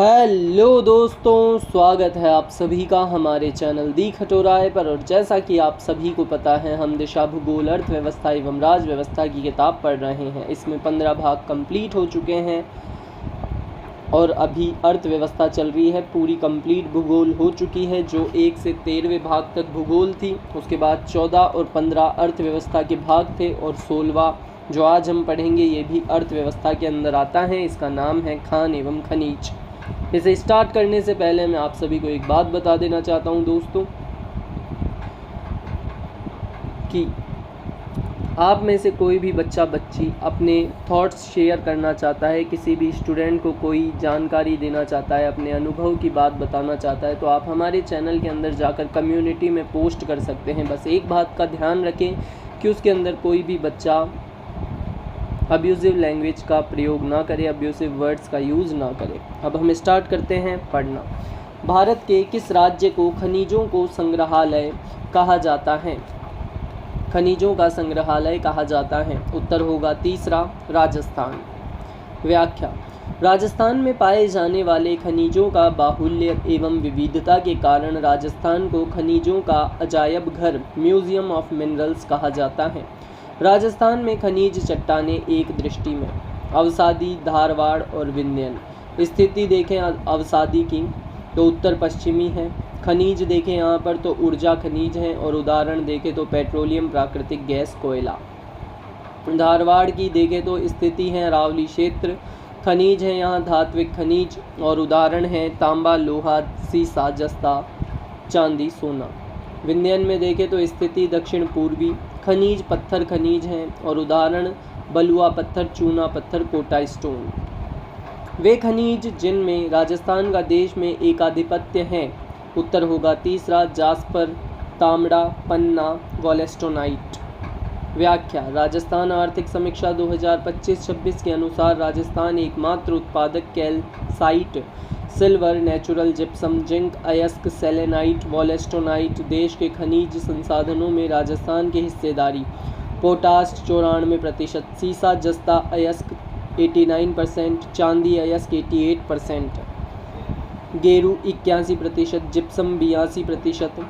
Hello दोस्तों, स्वागत है आप सभी का हमारे चैनल दी खटोराय पर। और जैसा कि आप सभी को पता है, हम दिशा भूगोल अर्थव्यवस्था एवं राज व्यवस्था की किताब पढ़ रहे हैं। इसमें 15 भाग कंप्लीट हो चुके हैं और अभी अर्थव्यवस्था चल रही है। पूरी कंप्लीट भूगोल हो चुकी है, जो 1 से 13वें भाग तक भूगोल थी। उसके बाद 14 और 15 अर्थव्यवस्था के भाग थे और 16वां जो आज हम पढ़ेंगे ये भी अर्थव्यवस्था के अंदर आता है। इसका नाम है खान एवं खनिज। इसे स्टार्ट करने से पहले मैं आप सभी को एक बात बता देना चाहता हूं दोस्तों, कि आप में से कोई भी बच्चा बच्ची अपने थॉट्स शेयर करना चाहता है, किसी भी स्टूडेंट को कोई जानकारी देना चाहता है, अपने अनुभव की बात बताना चाहता है, तो आप हमारे चैनल के अंदर जाकर कम्युनिटी में पोस्ट कर सकते हैं। बस एक बात का ध्यान रखें कि उसके अंदर कोई भी बच्चा अब्यूज़िव लैंग्वेज का प्रयोग ना करे, अब्यूज़िव वर्ड्स का यूज़ ना करे। अब हम स्टार्ट करते हैं पढ़ना। भारत के किस राज्य को खनिजों को संग्रहालय कहा जाता है? खनिजों का संग्रहालय कहा जाता है। उत्तर होगा तीसरा, राजस्थान। व्याख्या: राजस्थान में पाए जाने वाले खनिजों का बाहुल्य एवं विविधता के कारण राजस्थान को खनिजों का अजायब घर, म्यूजियम ऑफ मिनरल्स कहा जाता है। राजस्थान में खनिज चट्टानें एक दृष्टि में अवसादी, धारवाड़ और विंध्यन। स्थिति देखें अवसादी की तो उत्तर पश्चिमी है। खनिज देखें यहाँ पर तो ऊर्जा खनिज है, और उदाहरण देखें तो पेट्रोलियम, प्राकृतिक गैस, कोयला। धारवाड़ की देखें तो स्थिति है अरावली क्षेत्र। खनिज है यहाँ धात्विक खनिज, और उदाहरण है तांबा, लोहा, सीसा, जस्ता, चांदी, सोना। विंध्यन में देखें तो स्थिति दक्षिण पूर्वी। खनिज पत्थर खनिज हैं, और उदाहरण बलुआ पत्थर, चूना पत्थर, कोटा स्टोन। वे खनिज जिनमें राजस्थान का देश में एकाधिपत्य है। उत्तर होगा तीसरा, जास्पर, तांबड़ा, पन्ना, वॉलेस्टोनाइट। व्याख्या: राजस्थान आर्थिक समीक्षा 2025-26 के अनुसार राजस्थान एकमात्र उत्पादक calcite, silver, natural gypsum, zinc, अयस्क, सेलेनाइट, वॉलेस्टोनाइट। देश के खनिज संसाधनों में राजस्थान की हिस्सेदारी: पोटाश 94%, सीसा, जस्ता, अयस्क 89%, चांदी, अयस्क 88%, गेरू 81%, जिप्सम 82%,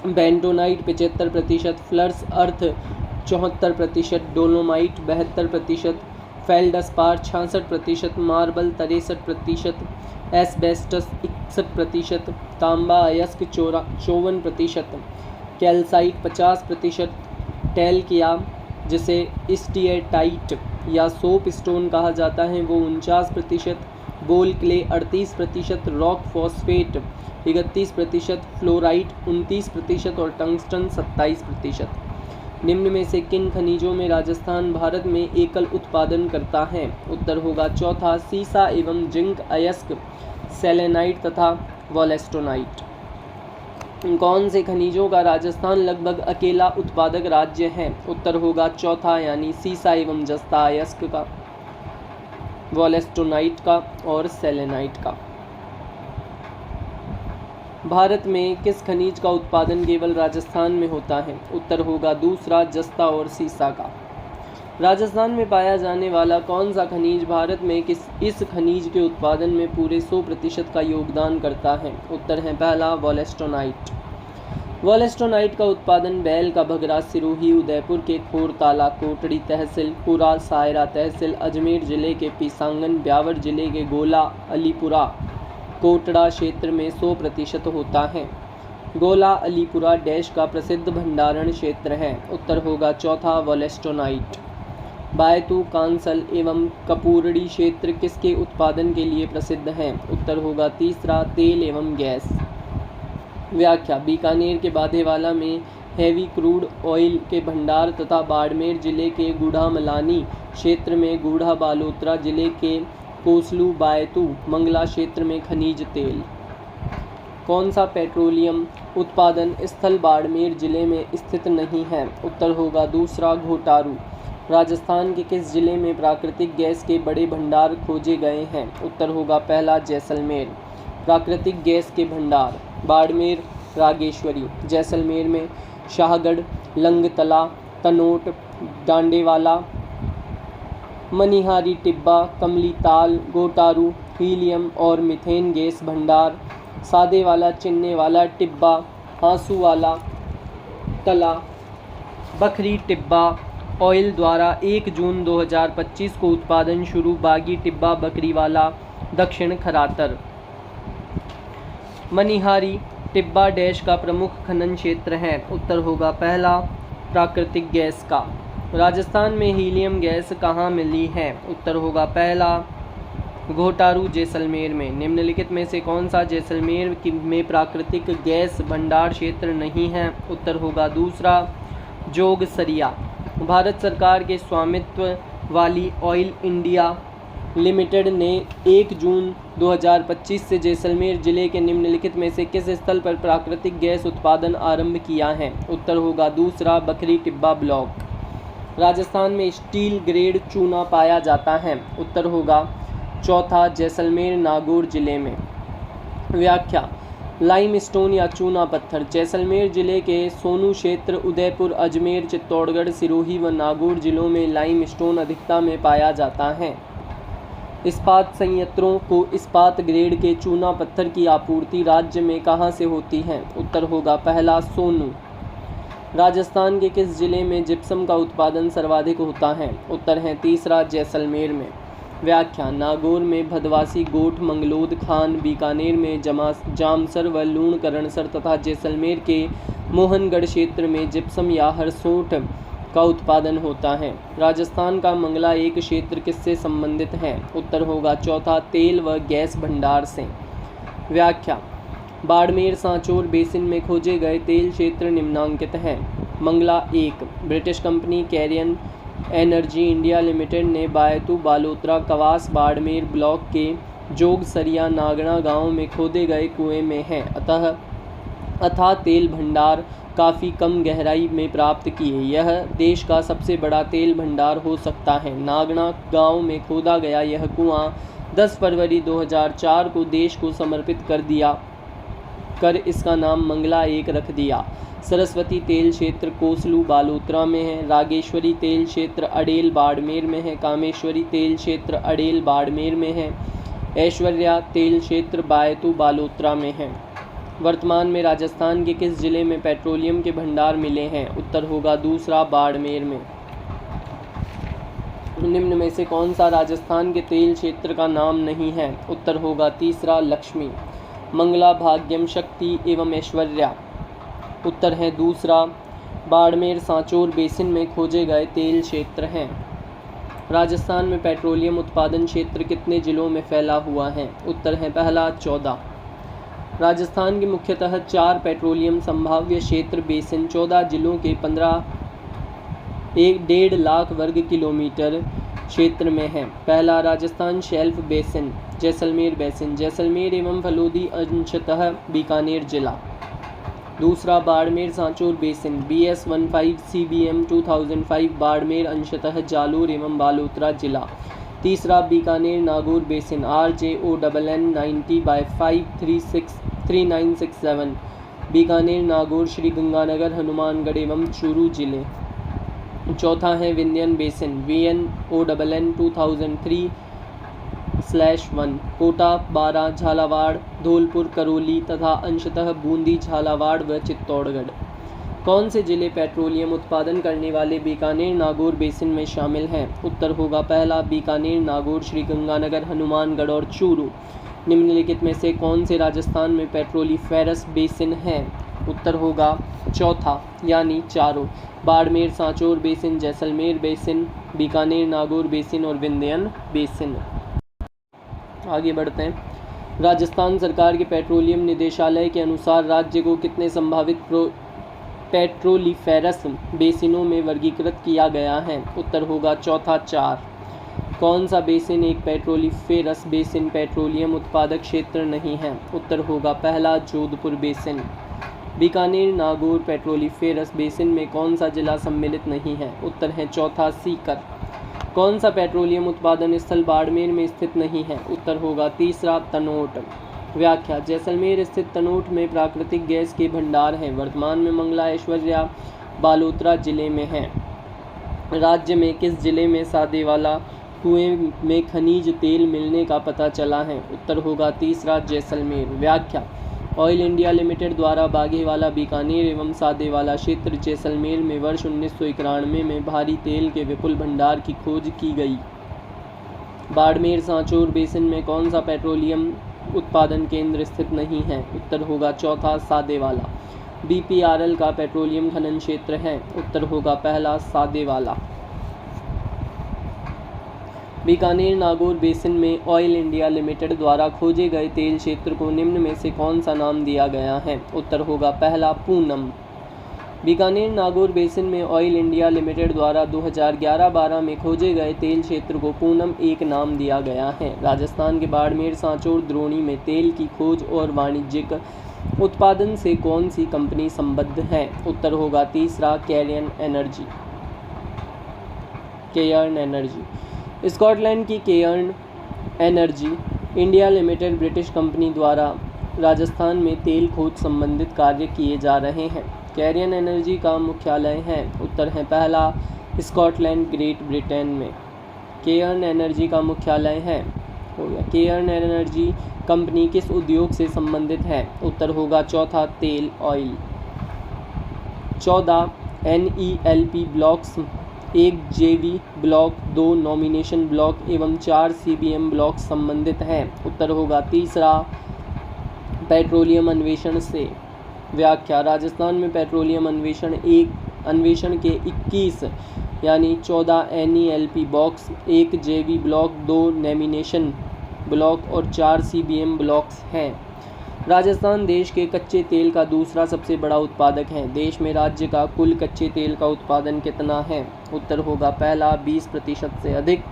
बेंटोनाइट 75%, फ्लर्स अर्थ 74%, डोलोमाइट 72%, फेल्डस्पार 66%, मार्बल 63%, एस्बेस्टस 61%, तांबा अयस्क 54%, कैल्साइट 50%, टेल्किया जिसे स्टीएटाइट या सोप स्टोन कहा जाता है वो 49%, बोल क्ले 38%, रॉक फॉस्फेट 31%, फ्लोराइट 29% और टंगस्टन 27%। निम्न में से किन खनिजों में राजस्थान भारत में एकल उत्पादन करता है? उत्तर होगा चौथा, सीसा एवं जिंक, अयस्क, सेलेनाइट तथा वॉलेस्टोनाइट। कौन से खनिजों का राजस्थान लगभग अकेला उत्पादक राज्य है? उत्तर होगा चौथा, यानी सीसा एवं जस्ता, अयस्क का, वॉलेस्टोनाइट का और सेलेनाइट का। भारत में किस खनिज का उत्पादन केवल राजस्थान में होता है? उत्तर होगा दूसरा, जस्ता और सीसा का। राजस्थान में पाया जाने वाला कौन सा खनिज भारत में इस खनिज के उत्पादन में पूरे 100% का योगदान करता है? उत्तर है पहला, वॉलेस्टोनाइट। वॉलेस्टोनाइट का उत्पादन बैल का भगरा, सिरोही, उदयपुर के खोरताला, कोटड़ी तहसील, पुरा, सायरा तहसील, अजमेर जिले के पीसांगन, ब्यावर जिले के गोला, अलीपुरा, कोटड़ा क्षेत्र में 100% होता है। गोला अलीपुरा डैश का प्रसिद्ध भंडारण क्षेत्र है। उत्तर होगा चौथा, वॉलेस्टोनाइट। बायतू, कांसल एवं कपूरड़ी क्षेत्र किसके उत्पादन के लिए प्रसिद्ध हैं? उत्तर होगा तीसरा, तेल एवं गैस। व्याख्या: बीकानेर के बाधेवाला में हैवी क्रूड ऑयल के भंडार तथा बाड़मेर जिले के गूढ़ामलानी क्षेत्र में, गूढ़ा बालोतरा जिले के कोसलू, बायतू, मंगला क्षेत्र में खनिज तेल। कौन सा पेट्रोलियम उत्पादन स्थल बाड़मेर जिले में स्थित नहीं है? उत्तर होगा दूसरा, घोटारू। राजस्थान के किस जिले में प्राकृतिक गैस के बड़े भंडार खोजे गए हैं? उत्तर होगा पहला, जैसलमेर। प्राकृतिक गैस के भंडार: बाड़मेर, रागेश्वरी। जैसलमेर में शाहगढ़, लंगतला, तनोट, डांडेवाला, मनिहारी टिब्बा, कमली ताल, गोटारू, हीलियम और मीथेन गैस भंडार, सादे वाला, चिन्ने वाला, टिब्बा, आंसू वाला, तला, बखरी टिब्बा ऑयल द्वारा 1 जून 2025 को उत्पादन शुरू, बागी टिब्बा बकरीवाला, दक्षिण खरातर। मनिहारी टिब्बा डैश का प्रमुख खनन क्षेत्र है। उत्तर होगा पहला प्राकृतिक गैस का। राजस्थान में हीलियम गैस कहाँ मिली है? उत्तर होगा पहला घोटारू जैसलमेर में। निम्नलिखित में से कौन सा जैसलमेर में प्राकृतिक गैस भंडार क्षेत्र नहीं है? उत्तर होगा दूसरा जोगसरिया। भारत सरकार के स्वामित्व वाली ऑयल इंडिया लिमिटेड ने 1 जून 2025 से जैसलमेर जिले के निम्नलिखित में से किस स्थल पर प्राकृतिक गैस उत्पादन आरंभ किया है? उत्तर होगा दूसरा बखरी टिब्बा ब्लॉक। राजस्थान में स्टील ग्रेड चूना पाया जाता है। उत्तर होगा चौथा जैसलमेर नागौर जिले में। व्याख्या लाइमस्टोन या चूना पत्थर जैसलमेर जिले के सोनू क्षेत्र, उदयपुर, अजमेर, चित्तौड़गढ़, सिरोही व नागौर जिलों में लाइमस्टोन अधिकता में पाया जाता है। इस्पात संयंत्रों को इस्पात ग्रेड के चूना पत्थर की आपूर्ति राज्य में कहाँ से होती है? उत्तर होगा पहला सोनू। राजस्थान के किस जिले में जिप्सम का उत्पादन सर्वाधिक होता है? उत्तर है तीसरा जैसलमेर में। व्याख्या नागौर में भदवासी, गोठ, मंगलोद, खान, बीकानेर में जामसर व लूणकरणसर तथा जैसलमेर के मोहनगढ़ क्षेत्र में जिप्सम या हरसोट का उत्पादन होता है। राजस्थान का मंगला एक क्षेत्र किससे संबंधित है? उत्तर होगा चौथा तेल व गैस भंडार से। व्याख्या बाड़मेर सांचौर बेसिन में खोजे गए तेल क्षेत्र निम्नांकित हैं। मंगला एक British company Cairn energy India limited ने बायतू, बालोतरा, कवास, बाड़मेर ब्लॉक के जोगसरिया, नागड़ा गांव में खोदे गए कुएं में है। अतः तेल भंडार काफ़ी कम गहराई में प्राप्त किए। यह देश का सबसे बड़ा तेल भंडार हो सकता है। नागड़ा गांव में खोदा गया यह कुआं 10 फरवरी 2004 को देश को समर्पित कर इसका नाम मंगला एक रख दिया। सरस्वती तेल क्षेत्र कोसलू बालोतरा में है। रागेश्वरी तेल क्षेत्र अडेल बाड़मेर में है। कामेश्वरी तेल क्षेत्र अडेल बाड़मेर में है। ऐश्वर्या तेल क्षेत्र बायतू बालोतरा में है। वर्तमान में राजस्थान के किस जिले में पेट्रोलियम के भंडार मिले हैं? उत्तर होगा दूसरा बाड़मेर में। निम्न में से कौन सा राजस्थान के तेल क्षेत्र का नाम नहीं है? उत्तर होगा तीसरा लक्ष्मी, मंगला, भाग्यम, शक्ति एवं ऐश्वर्या। उत्तर है दूसरा बाड़मेर सांचौर बेसिन में खोजे गए तेल क्षेत्र हैं। राजस्थान में पेट्रोलियम उत्पादन क्षेत्र कितने जिलों में फैला हुआ है? उत्तर है पहला 14। राजस्थान के मुख्यतः 4 पेट्रोलियम संभाव्य क्षेत्र बेसिन 14 जिलों के 1.5 लाख वर्ग किलोमीटर क्षेत्र में है। पहला Rajasthan shelf basin, Jaisalmer basin, Jaisalmer एवं फलोदी अंशतः बीकानेर जिला। दूसरा Barmer Sanchore basin, BS15 CBM 2005 Barmer अंशतः जालोर एवं बालोतरा जिला। तीसरा बीकानेर नागौर बेसिन, RJONN 90/5 3967 बीकानेर, नागौर, श्री गंगानगर, हनुमानगढ़ एवं चूरू जिले। चौथा है विंध्यन बेसिन, VNONN 2003/1 कोटा, बारा, झालावाड़, धौलपुर, करौली तथा अंशतः बूंदी, झालावाड़ व चित्तौड़गढ़। कौन से जिले पेट्रोलियम उत्पादन करने वाले बीकानेर नागौर बेसिन में शामिल हैं? उत्तर होगा पहला बीकानेर, नागौर, श्री गंगानगर, हनुमानगढ़ और चूरू। निम्नलिखित में से कौन से राजस्थान में पेट्रोलिफेरस बेसिन हैं? उत्तर होगा चौथा यानी चारों, Barmer Sanchore basin, Jaisalmer basin, Bikaner Nagaur basin और विंध्यन बेसिन। आगे बढ़ते हैं। राजस्थान सरकार के पेट्रोलियम निदेशालय के अनुसार राज्य को कितने संभावित पेट्रोलिफेरस बेसिनों में वर्गीकृत किया गया है? उत्तर होगा चौथा 4। कौन सा बेसिन एक पेट्रोलिफेरस बेसिन पेट्रोलियम उत्पादक क्षेत्र नहीं है? उत्तर होगा पहला जोधपुर बेसिन। बीकानेर नागौर पेट्रोलिफेरस बेसिन में कौन सा जिला सम्मिलित नहीं है? उत्तर है चौथा सीकर। कौन सा पेट्रोलियम उत्पादन स्थल बाड़मेर में स्थित नहीं है? उत्तर होगा तीसरा तनोट। व्याख्या जैसलमेर स्थित तनोट में प्राकृतिक गैस के भंडार हैं। वर्तमान में मंगला, ऐश्वर्या बालोतरा जिले में है। राज्य में किस जिले में सादेवाला, कुएं में खनिज तेल मिलने का पता चला है? उत्तर होगा तीसरा जैसलमेर। व्याख्या, ऑयल इंडिया लिमिटेड द्वारा बाघेवाला, बीकानेर एवं सादेवाला क्षेत्र जैसलमेर में वर्ष 1991 में भारी तेल के विपुल भंडार की खोज की गई। बाड़मेर सांचौर बेसिन में कौन सा पेट्रोलियम उत्पादन केंद्र स्थित नहीं है? उत्तर होगा चौथा सादेवाला। BPRL का पेट्रोलियम खनन क्षेत्र है? उत्तर होगा पहला सादेवाला। बीकानेर नागौर बेसिन में ऑयल इंडिया लिमिटेड द्वारा खोजे गए तेल क्षेत्र को निम्न में से कौन सा नाम दिया गया है? उत्तर होगा पहला पूनम। बीकानेर नागौर बेसिन में ऑयल इंडिया लिमिटेड द्वारा 2011-12 में खोजे गए तेल क्षेत्र को पूनम एक नाम दिया गया है। राजस्थान के बाड़मेर सांचौर द्रोणी में तेल की खोज और वाणिज्यिक उत्पादन से कौन सी कंपनी संबद्ध है? उत्तर होगा तीसरा केयर्न एनर्जी। स्कॉटलैंड की Cairn energy India limited British company द्वारा राजस्थान में तेल खोज संबंधित कार्य किए जा रहे हैं। केयर्न एनर्जी का मुख्यालय है? उत्तर है पहला स्कॉटलैंड, ग्रेट ब्रिटेन में। केयर्न एनर्जी का मुख्यालय है हो गया। केयर्न एनर्जी कंपनी किस उद्योग से संबंधित है? उत्तर होगा चौथा तेल, oil. 14 NELP blocks, 1 JV block, 2 nomination block एवं 4 CBM ब्लॉक संबंधित हैं? उत्तर होगा तीसरा पेट्रोलियम अन्वेषण से। व्याख्या, राजस्थान में पेट्रोलियम अन्वेषण के 21 यानी 14 NELP box, 1 JV block, 2 nomination block और 4 CBM ब्लॉक्स हैं। राजस्थान देश के कच्चे तेल का दूसरा सबसे बड़ा उत्पादक है। देश में राज्य का कुल कच्चे तेल का उत्पादन कितना है? उत्तर होगा पहला 20% से अधिक।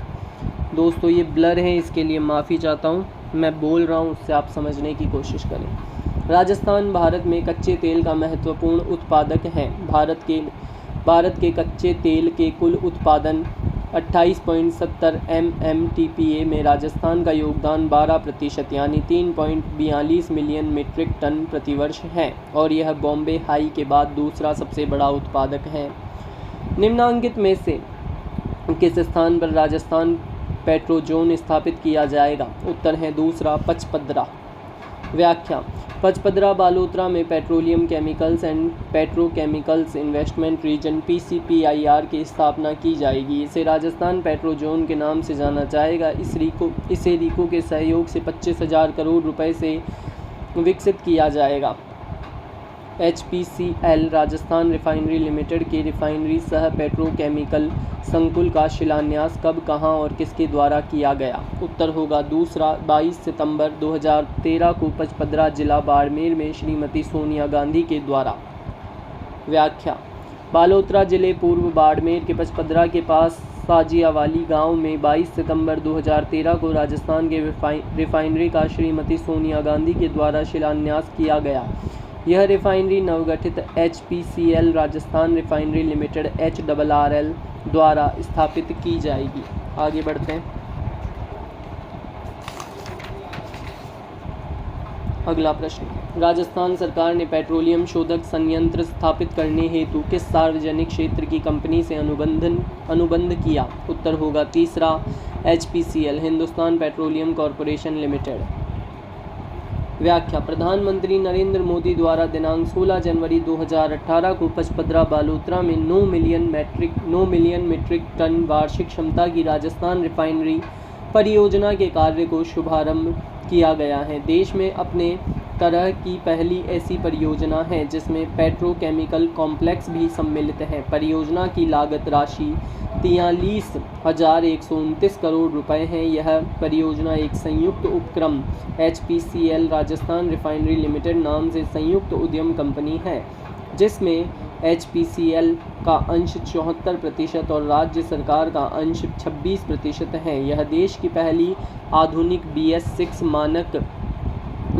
दोस्तों ये ब्लर है, इसके लिए माफ़ी चाहता हूँ। मैं बोल रहा हूँ उससे आप समझने की कोशिश करें। राजस्थान भारत में कच्चे तेल का महत्वपूर्ण उत्पादक है। भारत के कच्चे तेल के कुल उत्पादन 28.70 MMTPA में राजस्थान का योगदान 12% यानी 3.42 मिलियन मीट्रिक टन प्रतिवर्ष है और यह बॉम्बे हाई के बाद दूसरा सबसे बड़ा उत्पादक है। निम्नांकित में से किस स्थान पर राजस्थान पेट्रोजोन स्थापित किया जाएगा? उत्तर है दूसरा पचपदरा। व्याख्या, पचपदरा बालोतरा में petroleum chemicals and petrochemicals investment region PCPIR की स्थापना की जाएगी। इसे राजस्थान पेट्रोजोन के नाम से जाना जाएगा। इसे रीको के सहयोग से 25,000 करोड़ रुपए से विकसित किया जाएगा। HPCL राजस्थान रिफाइनरी लिमिटेड के रिफाइनरी सह पेट्रोकेमिकल संकुल का शिलान्यास कब, कहां और किसके द्वारा किया गया? उत्तर होगा दूसरा 22 सितंबर 2013 को पचपदरा जिला बाड़मेर में श्रीमती सोनिया गांधी के द्वारा। व्याख्या, बालोतरा जिले पूर्व बाड़मेर के पचपदरा के पास साजियावाली गांव में 22 सितंबर 2013 को राजस्थान के रिफाइनरी का श्रीमती सोनिया गांधी के द्वारा शिलान्यास किया गया। यह रिफाइनरी नवगठित HPCL Rajasthan refinery limited HRRL द्वारा स्थापित की जाएगी। आगे बढ़ते हैं। अगला प्रश्न, राजस्थान सरकार ने पेट्रोलियम शोधक संयंत्र स्थापित करने हेतु किस सार्वजनिक क्षेत्र की कंपनी से अनुबंध किया? उत्तर होगा तीसरा HPCL Hindustan petroleum corporation limited. व्याख्या, प्रधानमंत्री नरेंद्र मोदी द्वारा दिनांक 16 जनवरी 2018 को पचपदरा बालोतरा में 9 मिलियन मीट्रिक टन वार्षिक क्षमता की राजस्थान रिफाइनरी परियोजना के कार्य को शुभारंभ किया गया है। देश में अपने तरह की पहली ऐसी परियोजना है जिसमें पेट्रोकेमिकल कॉम्प्लेक्स भी सम्मिलित है। परियोजना की लागत राशि 43,129 करोड़ रुपए है। यह परियोजना एक संयुक्त उपक्रम HPCL राजस्थान रिफाइनरी लिमिटेड नाम से संयुक्त उद्यम कंपनी है, जिसमें HPCL का अंश 74% और राज्य सरकार का अंश 26% है। यह देश की पहली आधुनिक BS6 मानक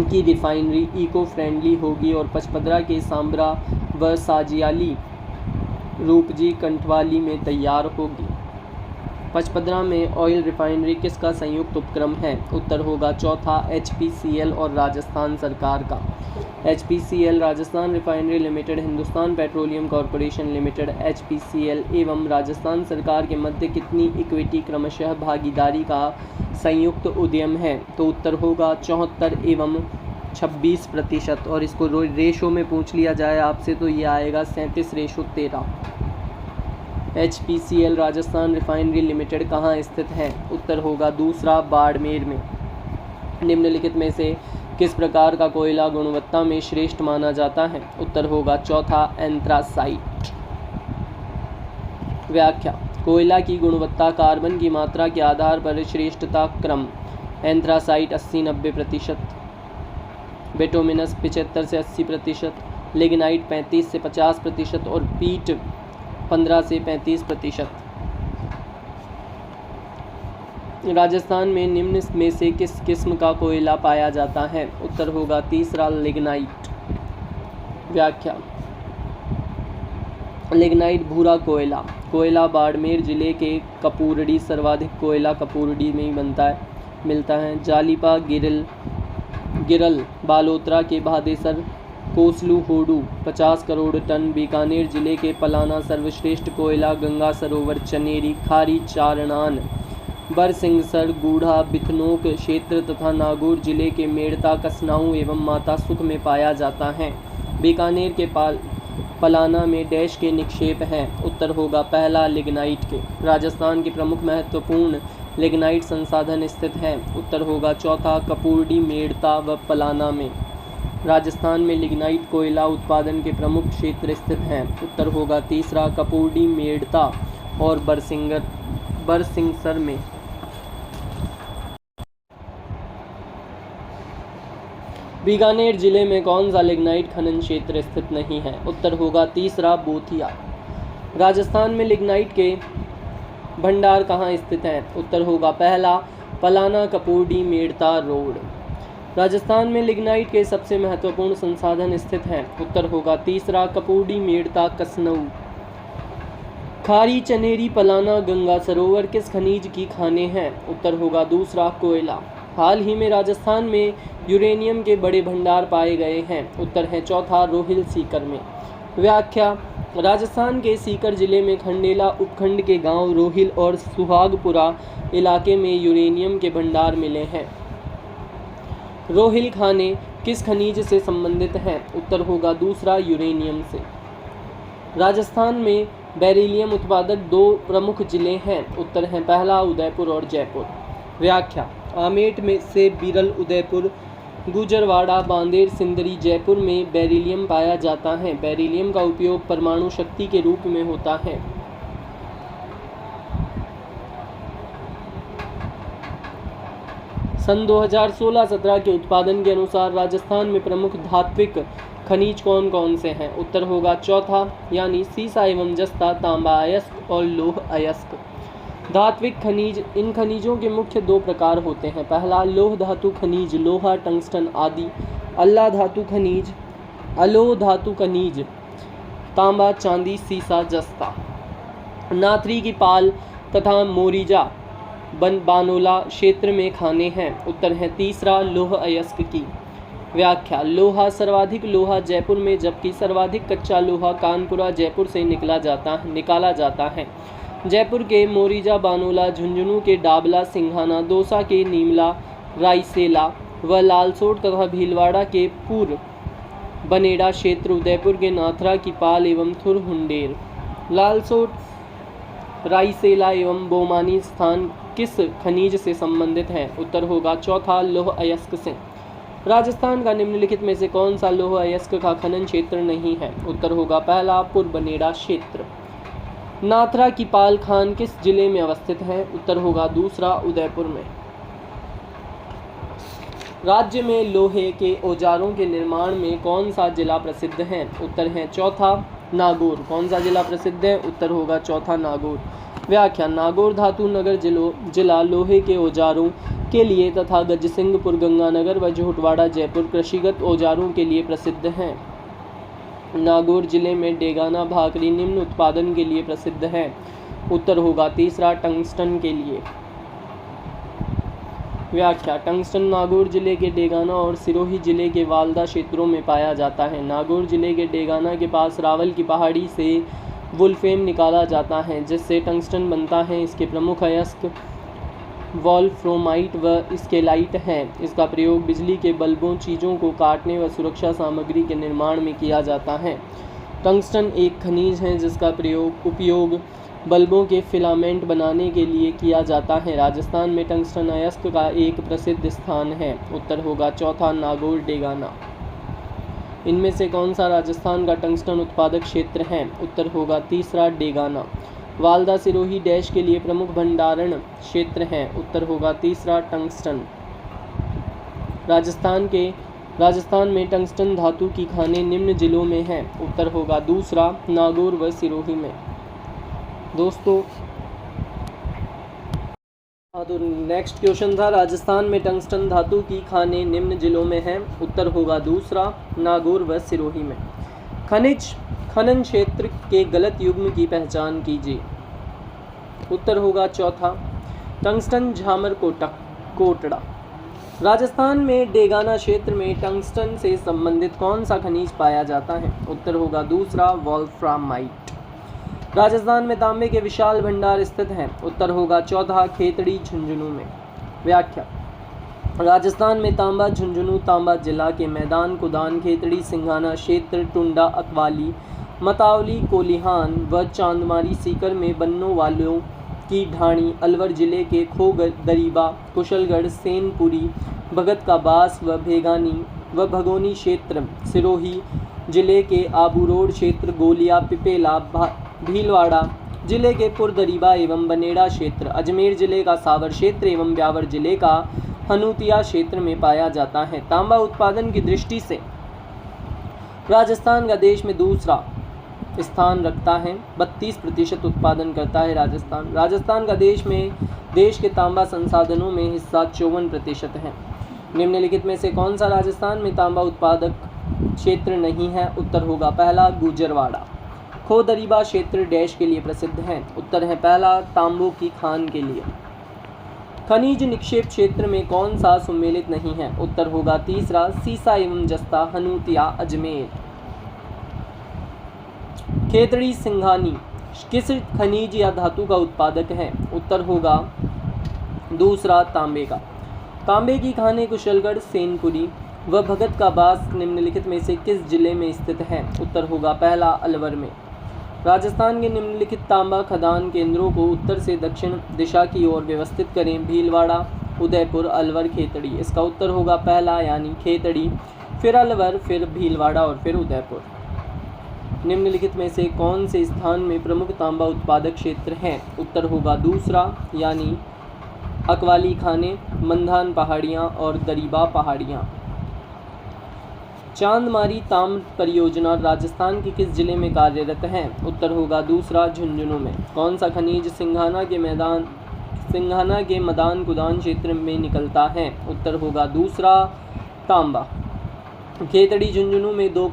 की रिफाइनरी इको फ्रेंडली होगी और पचपदरा के सांबरा व साजियाली रूपजी कंठवाली में तैयार होगी। पचपदरा में ऑयल रिफाइनरी किसका संयुक्त उपक्रम है? उत्तर होगा चौथा HPCL और राजस्थान सरकार का। HPCL Rajasthan refinery limited, Hindustan petroleum corporation limited HPCL एवं राजस्थान सरकार के मध्य कितनी इक्विटी क्रमशः भागीदारी का संयुक्त उद्यम है? तो उत्तर होगा 74 एवं 26%। और इसको रेशो में पूछ लिया जाए आपसे तो ये आएगा 37:13। HPCL राजस्थान रिफाइनरी लिमिटेड कहाँ स्थित है? उत्तर होगा दूसरा बाड़मेर में। निम्नलिखित में से किस प्रकार का कोयला गुणवत्ता में श्रेष्ठ माना जाता है? उत्तर होगा चौथा एंथ्रासाइट। व्याख्या: कोयला की गुणवत्ता कार्बन की मात्रा के आधार पर श्रेष्ठता क्रम: एंथ्रासाइट 80-90%, बेटोमिनस 75 से 80%, लिग्नाइट 35 से 50% और पीट 15 से 35%। राजस्थान में निम्न में से किस किस्म का कोयला पाया जाता है? उत्तर होगा तीसरा लिग्नाइट। व्याख्या: लिग्नाइट भूरा कोयला। कोयला बाड़मेर जिले के कपूरड़ी, सर्वाधिक कोयला कपूरड़ी में ही मिलता है। जालिपा, गिरल, बालोतरा के भादेसर, कोसलू, होडू 50 करोड़ टन। बीकानेर जिले के पलाना सर्वश्रेष्ठ कोयला, गंगा सरोवर, चनेरी, खारी, चारणान, बरसिंगसर, गूढ़ा, बिथनोक क्षेत्र तथा नागौर जिले के मेड़ता, कसनाऊ एवं माता सुख में पाया जाता है। बीकानेर के पलाना में डैश के निक्षेप हैं? उत्तर होगा पहला लिग्नाइट के। राजस्थान के प्रमुख महत्वपूर्ण लिग्नाइट संसाधन स्थित हैं? उत्तर होगा चौथा कपूरडी, मेड़ता व पलाना में। राजस्थान में लिग्नाइट कोयला उत्पादन के प्रमुख क्षेत्र स्थित हैं? उत्तर होगा तीसरा कपूरडी, मेड़ता और बरसिंगसर में। बीकानेर जिले में कौन सा लिग्नाइट खनन क्षेत्र स्थित नहीं है? उत्तर होगा तीसरा बोथिया। राजस्थान में लिग्नाइट के भंडार कहाँ स्थित हैं? उत्तर होगा पहला पलाना, कपूरडी, मेड़ता रोड। राजस्थान में लिग्नाइट के सबसे महत्वपूर्ण संसाधन स्थित हैं? उत्तर होगा तीसरा कपूरडी, मेड़ता, कसनऊ। खारी, चनेरी, पलाना, गंगा सरोवर किस खनिज की खानें हैं? उत्तर होगा दूसरा कोयला। हाल ही में राजस्थान में यूरेनियम के बड़े भंडार पाए गए हैं? उत्तर है चौथा रोहिल सीकर में। व्याख्या: राजस्थान के सीकर जिले में खंडेला उपखंड के गांव रोहिल और सुहागपुरा इलाके में यूरेनियम के भंडार मिले हैं। रोहिल खाने किस खनिज से संबंधित हैं? उत्तर होगा दूसरा यूरेनियम से। राजस्थान में बेरिलियम उत्पादक 2 प्रमुख जिले हैं? उत्तर हैं पहला उदयपुर और जयपुर। व्याख्या: आमेट में से बिरल, उदयपुर, गुजरवाड़ा, बांदेर, सिंदरी, जयपुर में बेरिलियम पाया जाता है। बेरिलियम का उपयोग परमाणु शक्ति के रूप में होता है। सन 2016-17 के उत्पादन के अनुसार राजस्थान में प्रमुख धात्विक खनिज कौन कौन से हैं? उत्तर होगा चौथा यानी सीसा एवं जस्ता, तांबा अयस्क और लोह अयस्क। धात्विक खनिज: इन खनिजों के मुख्य 2 प्रकार होते हैं। पहला लोह धातु खनिज, लोहा, टंगस्टन आदि। अल्लाह धातु खनिज, अलोह धातु खनिज, तांबा, चांदी, सीसा, जस्ता। नाथरी की पाल तथा मोरिजा बानोला क्षेत्र में खाने हैं? उत्तर है तीसरा लोह अयस्क की। व्याख्या: लोहा: सर्वाधिक लोहा जयपुर में, जबकि सर्वाधिक कच्चा लोहा कानपुरा, जयपुर से निकाला जाता है। जयपुर के मोरिजा बानोला, झुंझुनू के डाबला सिंघाना, दौसा के नीमला, रायसेला व लालसोट तथा भीलवाड़ा के पूर्व बनेड़ा क्षेत्र, उदयपुर के नाथरा की पाल एवं थुरहुंडेर। लालसोट, रायसेला एवं बोमानी स्थान किस खनिज से संबंधित हैं? उत्तर होगा चौथा लोह अयस्क से। राजस्थान का निम्नलिखित में से कौन सा लोह अयस्क का खनन क्षेत्र नहीं है? उत्तर होगा पहला पूर्व बनेड़ा क्षेत्र। नाथरा की पाल खान किस जिले में अवस्थित है? उत्तर होगा दूसरा उदयपुर में। राज्य में लोहे के औजारों के निर्माण में कौन सा जिला प्रसिद्ध है? उत्तर है चौथा नागौर। कौन सा जिला प्रसिद्ध है? उत्तर होगा चौथा नागौर। व्याख्या: नागौर धातु नगर जिला लोहे के औजारों के लिए तथा गजसिंहपुर, गंगानगर व झोटवाड़ा जयपुर कृषिगत औजारों के लिए प्रसिद्ध हैं। नागौर जिले में डेगाना भाकरी निम्न उत्पादन के लिए प्रसिद्ध है। उत्तर होगा तीसरा टंगस्टन के लिए। व्याख्या। टंगस्टन नागौर जिले के डेगाना और सिरोही जिले के वालदा क्षेत्रों में पाया जाता है। नागौर जिले के डेगाना के पास रावल की पहाड़ी से वुल्फेम निकाला जाता है जिससे टंगस्टन बनता है। इसके प्रमुख अयस्क वॉल्फ्रोमाइट व स्केलाइट हैं। इसका प्रयोग बिजली के बल्बों, चीज़ों को काटने व सुरक्षा सामग्री के निर्माण में किया जाता है। टंगस्टन एक खनिज है जिसका उपयोग बल्बों के फिलामेंट बनाने के लिए किया जाता है। राजस्थान में टंगस्टन अयस्क का एक प्रसिद्ध स्थान है। उत्तर होगा चौथा नागौर डेगाना। इनमें से कौन सा राजस्थान का टंगस्टन उत्पादक क्षेत्र है? उत्तर होगा तीसरा डेगाना। वालदा सिरोही डैश के लिए प्रमुख भंडारण क्षेत्र हैं। उत्तर होगा तीसरा टंगस्टन। राजस्थान में टंगस्टन धातु की खानें निम्न जिलों में हैं। उत्तर होगा दूसरा नागौर व सिरोही में। दोस्तों तो नेक्स्ट क्वेश्चन था, राजस्थान में टंगस्टन धातु की खानें निम्न जिलों में हैं। उत्तर होगा दूसरा नागौर व सिरोही में। खनन क्षेत्र के गलत युग्म की पहचान कीजिए। उत्तर होगा चौथा टंगस्टन झामर कोटड़ा। राजस्थान में डेगाना क्षेत्र में टंगस्टन से संबंधित कौन सा खनिज पाया जाता है? उत्तर होगा दूसरा वॉल्फ्रामाइट। राजस्थान में तांबे के विशाल भंडार स्थित हैं। उत्तर होगा चौथा खेतड़ी झुंझुनू में। व्याख्या। राजस्थान में तांबा झुंझुनू तांबा जिला के मैदान कुदान, खेतड़ी, सिंघाना क्षेत्र, टुंडा, अतवाली, मतावली, कोलिहान व चांदमारी सीकर में बनने वालों की ढाणी, अलवर जिले के खो दरीबा, कुशलगढ़, सेनपुरी, भगत का बास व भेगानी व भगोनी क्षेत्र, सिरोही जिले के आबूरोड क्षेत्र, गोलिया, पिपेला, भीलवाड़ा जिले के पुरदरीबा एवं बनेड़ा क्षेत्र, अजमेर जिले का सावर क्षेत्र एवं ब्यावर जिले का हनूतिया क्षेत्र में पाया जाता है। तांबा उत्पादन की दृष्टि से राजस्थान का देश में दूसरा स्थान रखता है। 32% उत्पादन करता है राजस्थान का देश के तांबा संसाधनों में हिस्सा 54% है। निम्नलिखित में से कौन सा राजस्थान में तांबा उत्पादक क्षेत्र नहीं है? उत्तर होगा पहला गुजरवाड़ा। खो दरीबा क्षेत्र डैश के लिए प्रसिद्ध है। उत्तर है पहला तांबों की खान के लिए। खनिज निक्षेप क्षेत्र में कौन सा सुमेलित नहीं है? उत्तर होगा तीसरा सीसा एवं जस्ता, हनूतिया, अजमेर। खेतड़ी सिंघानी किस खनिज या धातु का उत्पादक है? उत्तर होगा दूसरा तांबे का। तांबे की खानें कुशलगढ़, सेनपुरी व भगत का बास निम्नलिखित में से किस जिले में स्थित है? उत्तर होगा पहला अलवर में। राजस्थान के निम्नलिखित तांबा खदान केंद्रों को उत्तर से दक्षिण दिशा की ओर व्यवस्थित करें। भीलवाड़ा, उदयपुर, अलवर, खेतड़ी। इसका उत्तर होगा पहला यानी खेतड़ी, फिर अलवर, फिर भीलवाड़ा और फिर उदयपुर। निम्नलिखित में से कौन से स्थान में प्रमुख तांबा उत्पादक क्षेत्र हैं? उत्तर होगा दूसरा यानी अकवाली खाने, मंधान पहाड़ियाँ और दरीबा पहाड़ियाँ। चांदमारी ताम्र परियोजना राजस्थान के किस जिले में कार्यरत है? उत्तर होगा दूसरा झुंझुनू में। कौन सा खनिज सिंघाना के मदान कुदान क्षेत्र में निकलता है? उत्तर होगा दूसरा तांबा। खेतड़ी झुंझुनू में दो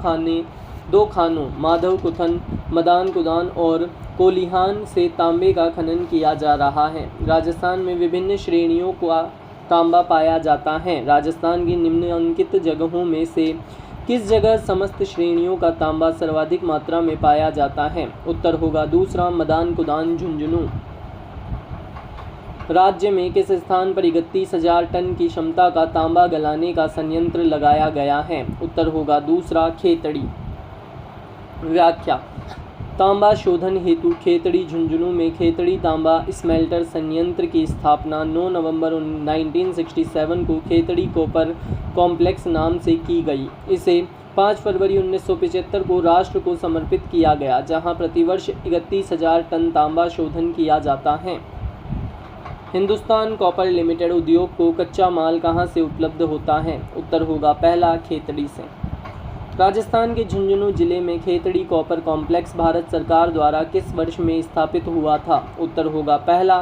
खानों माधव कुथन, मदान कुदान और कोलिहान से तांबे का खनन किया जा रहा है। राजस्थान में विभिन्न श्रेणियों का तांबा पाया जाता है। राजस्थान की निम्नलिखित जगहों में से किस जगह समस्त श्रेणियों का तांबा सर्वाधिक मात्रा में पाया जाता है? उत्तर होगा दूसरा मदान कुदान झुंझुनू। राज्य में किस स्थान पर 31,000 टन की क्षमता का तांबा गलाने का संयंत्र लगाया गया है? उत्तर होगा दूसरा खेतड़ी। व्याख्या। तांबा शोधन हेतु खेतड़ी झुंझुनू में खेतड़ी तांबा स्मेल्टर संयंत्र की स्थापना 9 नवंबर 1967 को खेतड़ी कॉपर कॉम्प्लेक्स नाम से की गई। इसे 5 फरवरी 1975 को राष्ट्र को समर्पित किया गया, जहां प्रतिवर्ष 31,000 टन तांबा शोधन किया जाता है। हिंदुस्तान कॉपर लिमिटेड उद्योग को कच्चा माल कहां से उपलब्ध होता है? उत्तर होगा पहला खेतड़ी से। राजस्थान के झुंझुनू जिले में खेतड़ी कॉपर कॉम्प्लेक्स भारत सरकार द्वारा किस वर्ष में स्थापित हुआ था? उत्तर होगा पहला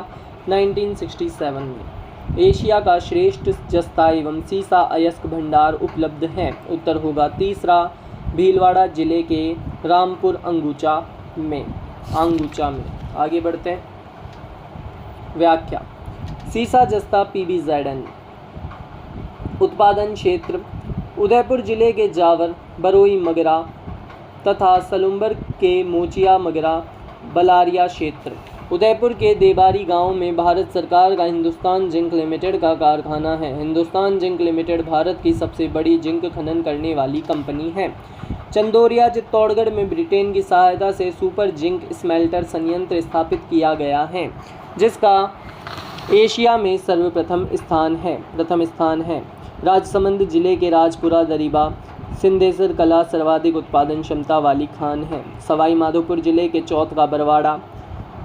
1967 में। एशिया का श्रेष्ठ जस्ता एवं सीसा अयस्क भंडार उपलब्ध है। उत्तर होगा तीसरा भीलवाड़ा जिले के रामपुर आंगूचा में। आगे बढ़ते हैं। व्याख्या। सीसा जस्ता PBZN। उत्पादन क्षेत्र उदयपुर जिले के जावर, बरोई, मगरा तथा सलुम्बर के मोचिया, मगरा, बलारिया क्षेत्र। उदयपुर के देबारी गांव में भारत सरकार का हिंदुस्तान जिंक लिमिटेड का कारखाना है। हिंदुस्तान जिंक लिमिटेड भारत की सबसे बड़ी जिंक खनन करने वाली कंपनी है। चंदोरिया, चित्तौड़गढ़ में ब्रिटेन की सहायता से सुपर जिंक स्मेल्टर संयंत्र स्थापित किया गया है, जिसका एशिया में प्रथम स्थान है। राजसमंद जिले के राजपुरा, दरीबा, सिंदेसर कला सर्वाधिक उत्पादन क्षमता वाली खान है। सवाई माधोपुर जिले के चौथ का बरवाड़ा,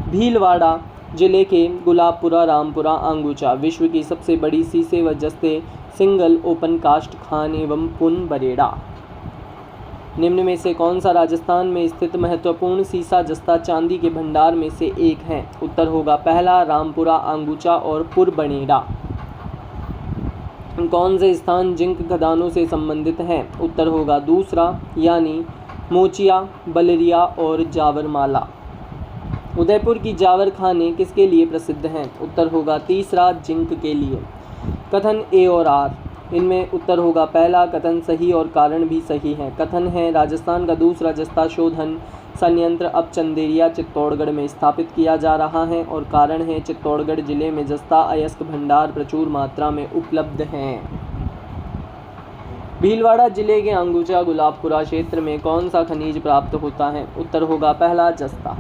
भीलवाड़ा जिले के गुलाबपुरा, रामपुरा, आंगूचा विश्व की सबसे बड़ी सीसे व जस्ते सिंगल ओपन कास्ट खान एवं पुन बरेड़ा। निम्न में से कौन सा राजस्थान में स्थित महत्वपूर्ण सीसा जस्ता चांदी के भंडार में से एक है? उत्तर होगा पहला रामपुरा, आंगूचा और पुरबनेड़ा। कौन से स्थान जिंक खदानों से संबंधित हैं? उत्तर होगा दूसरा, यानी मोचिया, बलरिया और जावरमाला। उदयपुर की जावर खाने किसके लिए प्रसिद्ध हैं? उत्तर होगा तीसरा, जिंक के लिए। कथन ए और आर, इनमें उत्तर होगा पहला कथन सही और कारण भी सही है। कथन है राजस्थान का दूसरा जस्ता शोधन संयंत्र अब चंदेरिया, चित्तौड़गढ़ में स्थापित किया जा रहा है, और कारण है चित्तौड़गढ़ जिले में जस्ता अयस्क भंडार प्रचुर मात्रा में उपलब्ध हैं। भीलवाड़ा जिले के अंगूचा, गुलाबपुरा क्षेत्र में कौन सा खनिज प्राप्त होता है? उत्तर होगा पहला, जस्ता।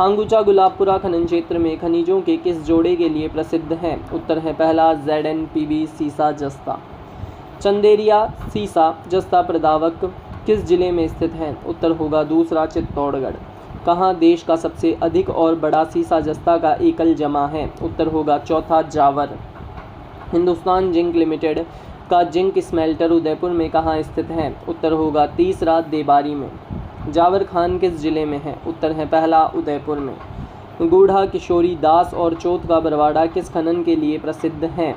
अंगूचा गुलाबपुरा खनन क्षेत्र में खनिजों के किस जोड़े के लिए प्रसिद्ध है? उत्तर है पहला, ZNPB सीसा जस्ता। चंदेरिया सीसा जस्ता प्रदावक किस जिले में स्थित है? उत्तर होगा दूसरा, चित्तौड़गढ़। कहाँ देश का सबसे अधिक और बड़ा सीसा जस्ता का एकल जमा है? उत्तर होगा चौथा, जावर। हिंदुस्तान जिंक लिमिटेड का जिंक स्मेल्टर उदयपुर में कहाँ स्थित है? उत्तर होगा तीसरा, देबारी में। जावर खान किस जिले में है? उत्तर है पहला, उदयपुर में। गूढ़ा, किशोरी दास और चौथ का बरवाड़ा किस खनन के लिए प्रसिद्ध हैं?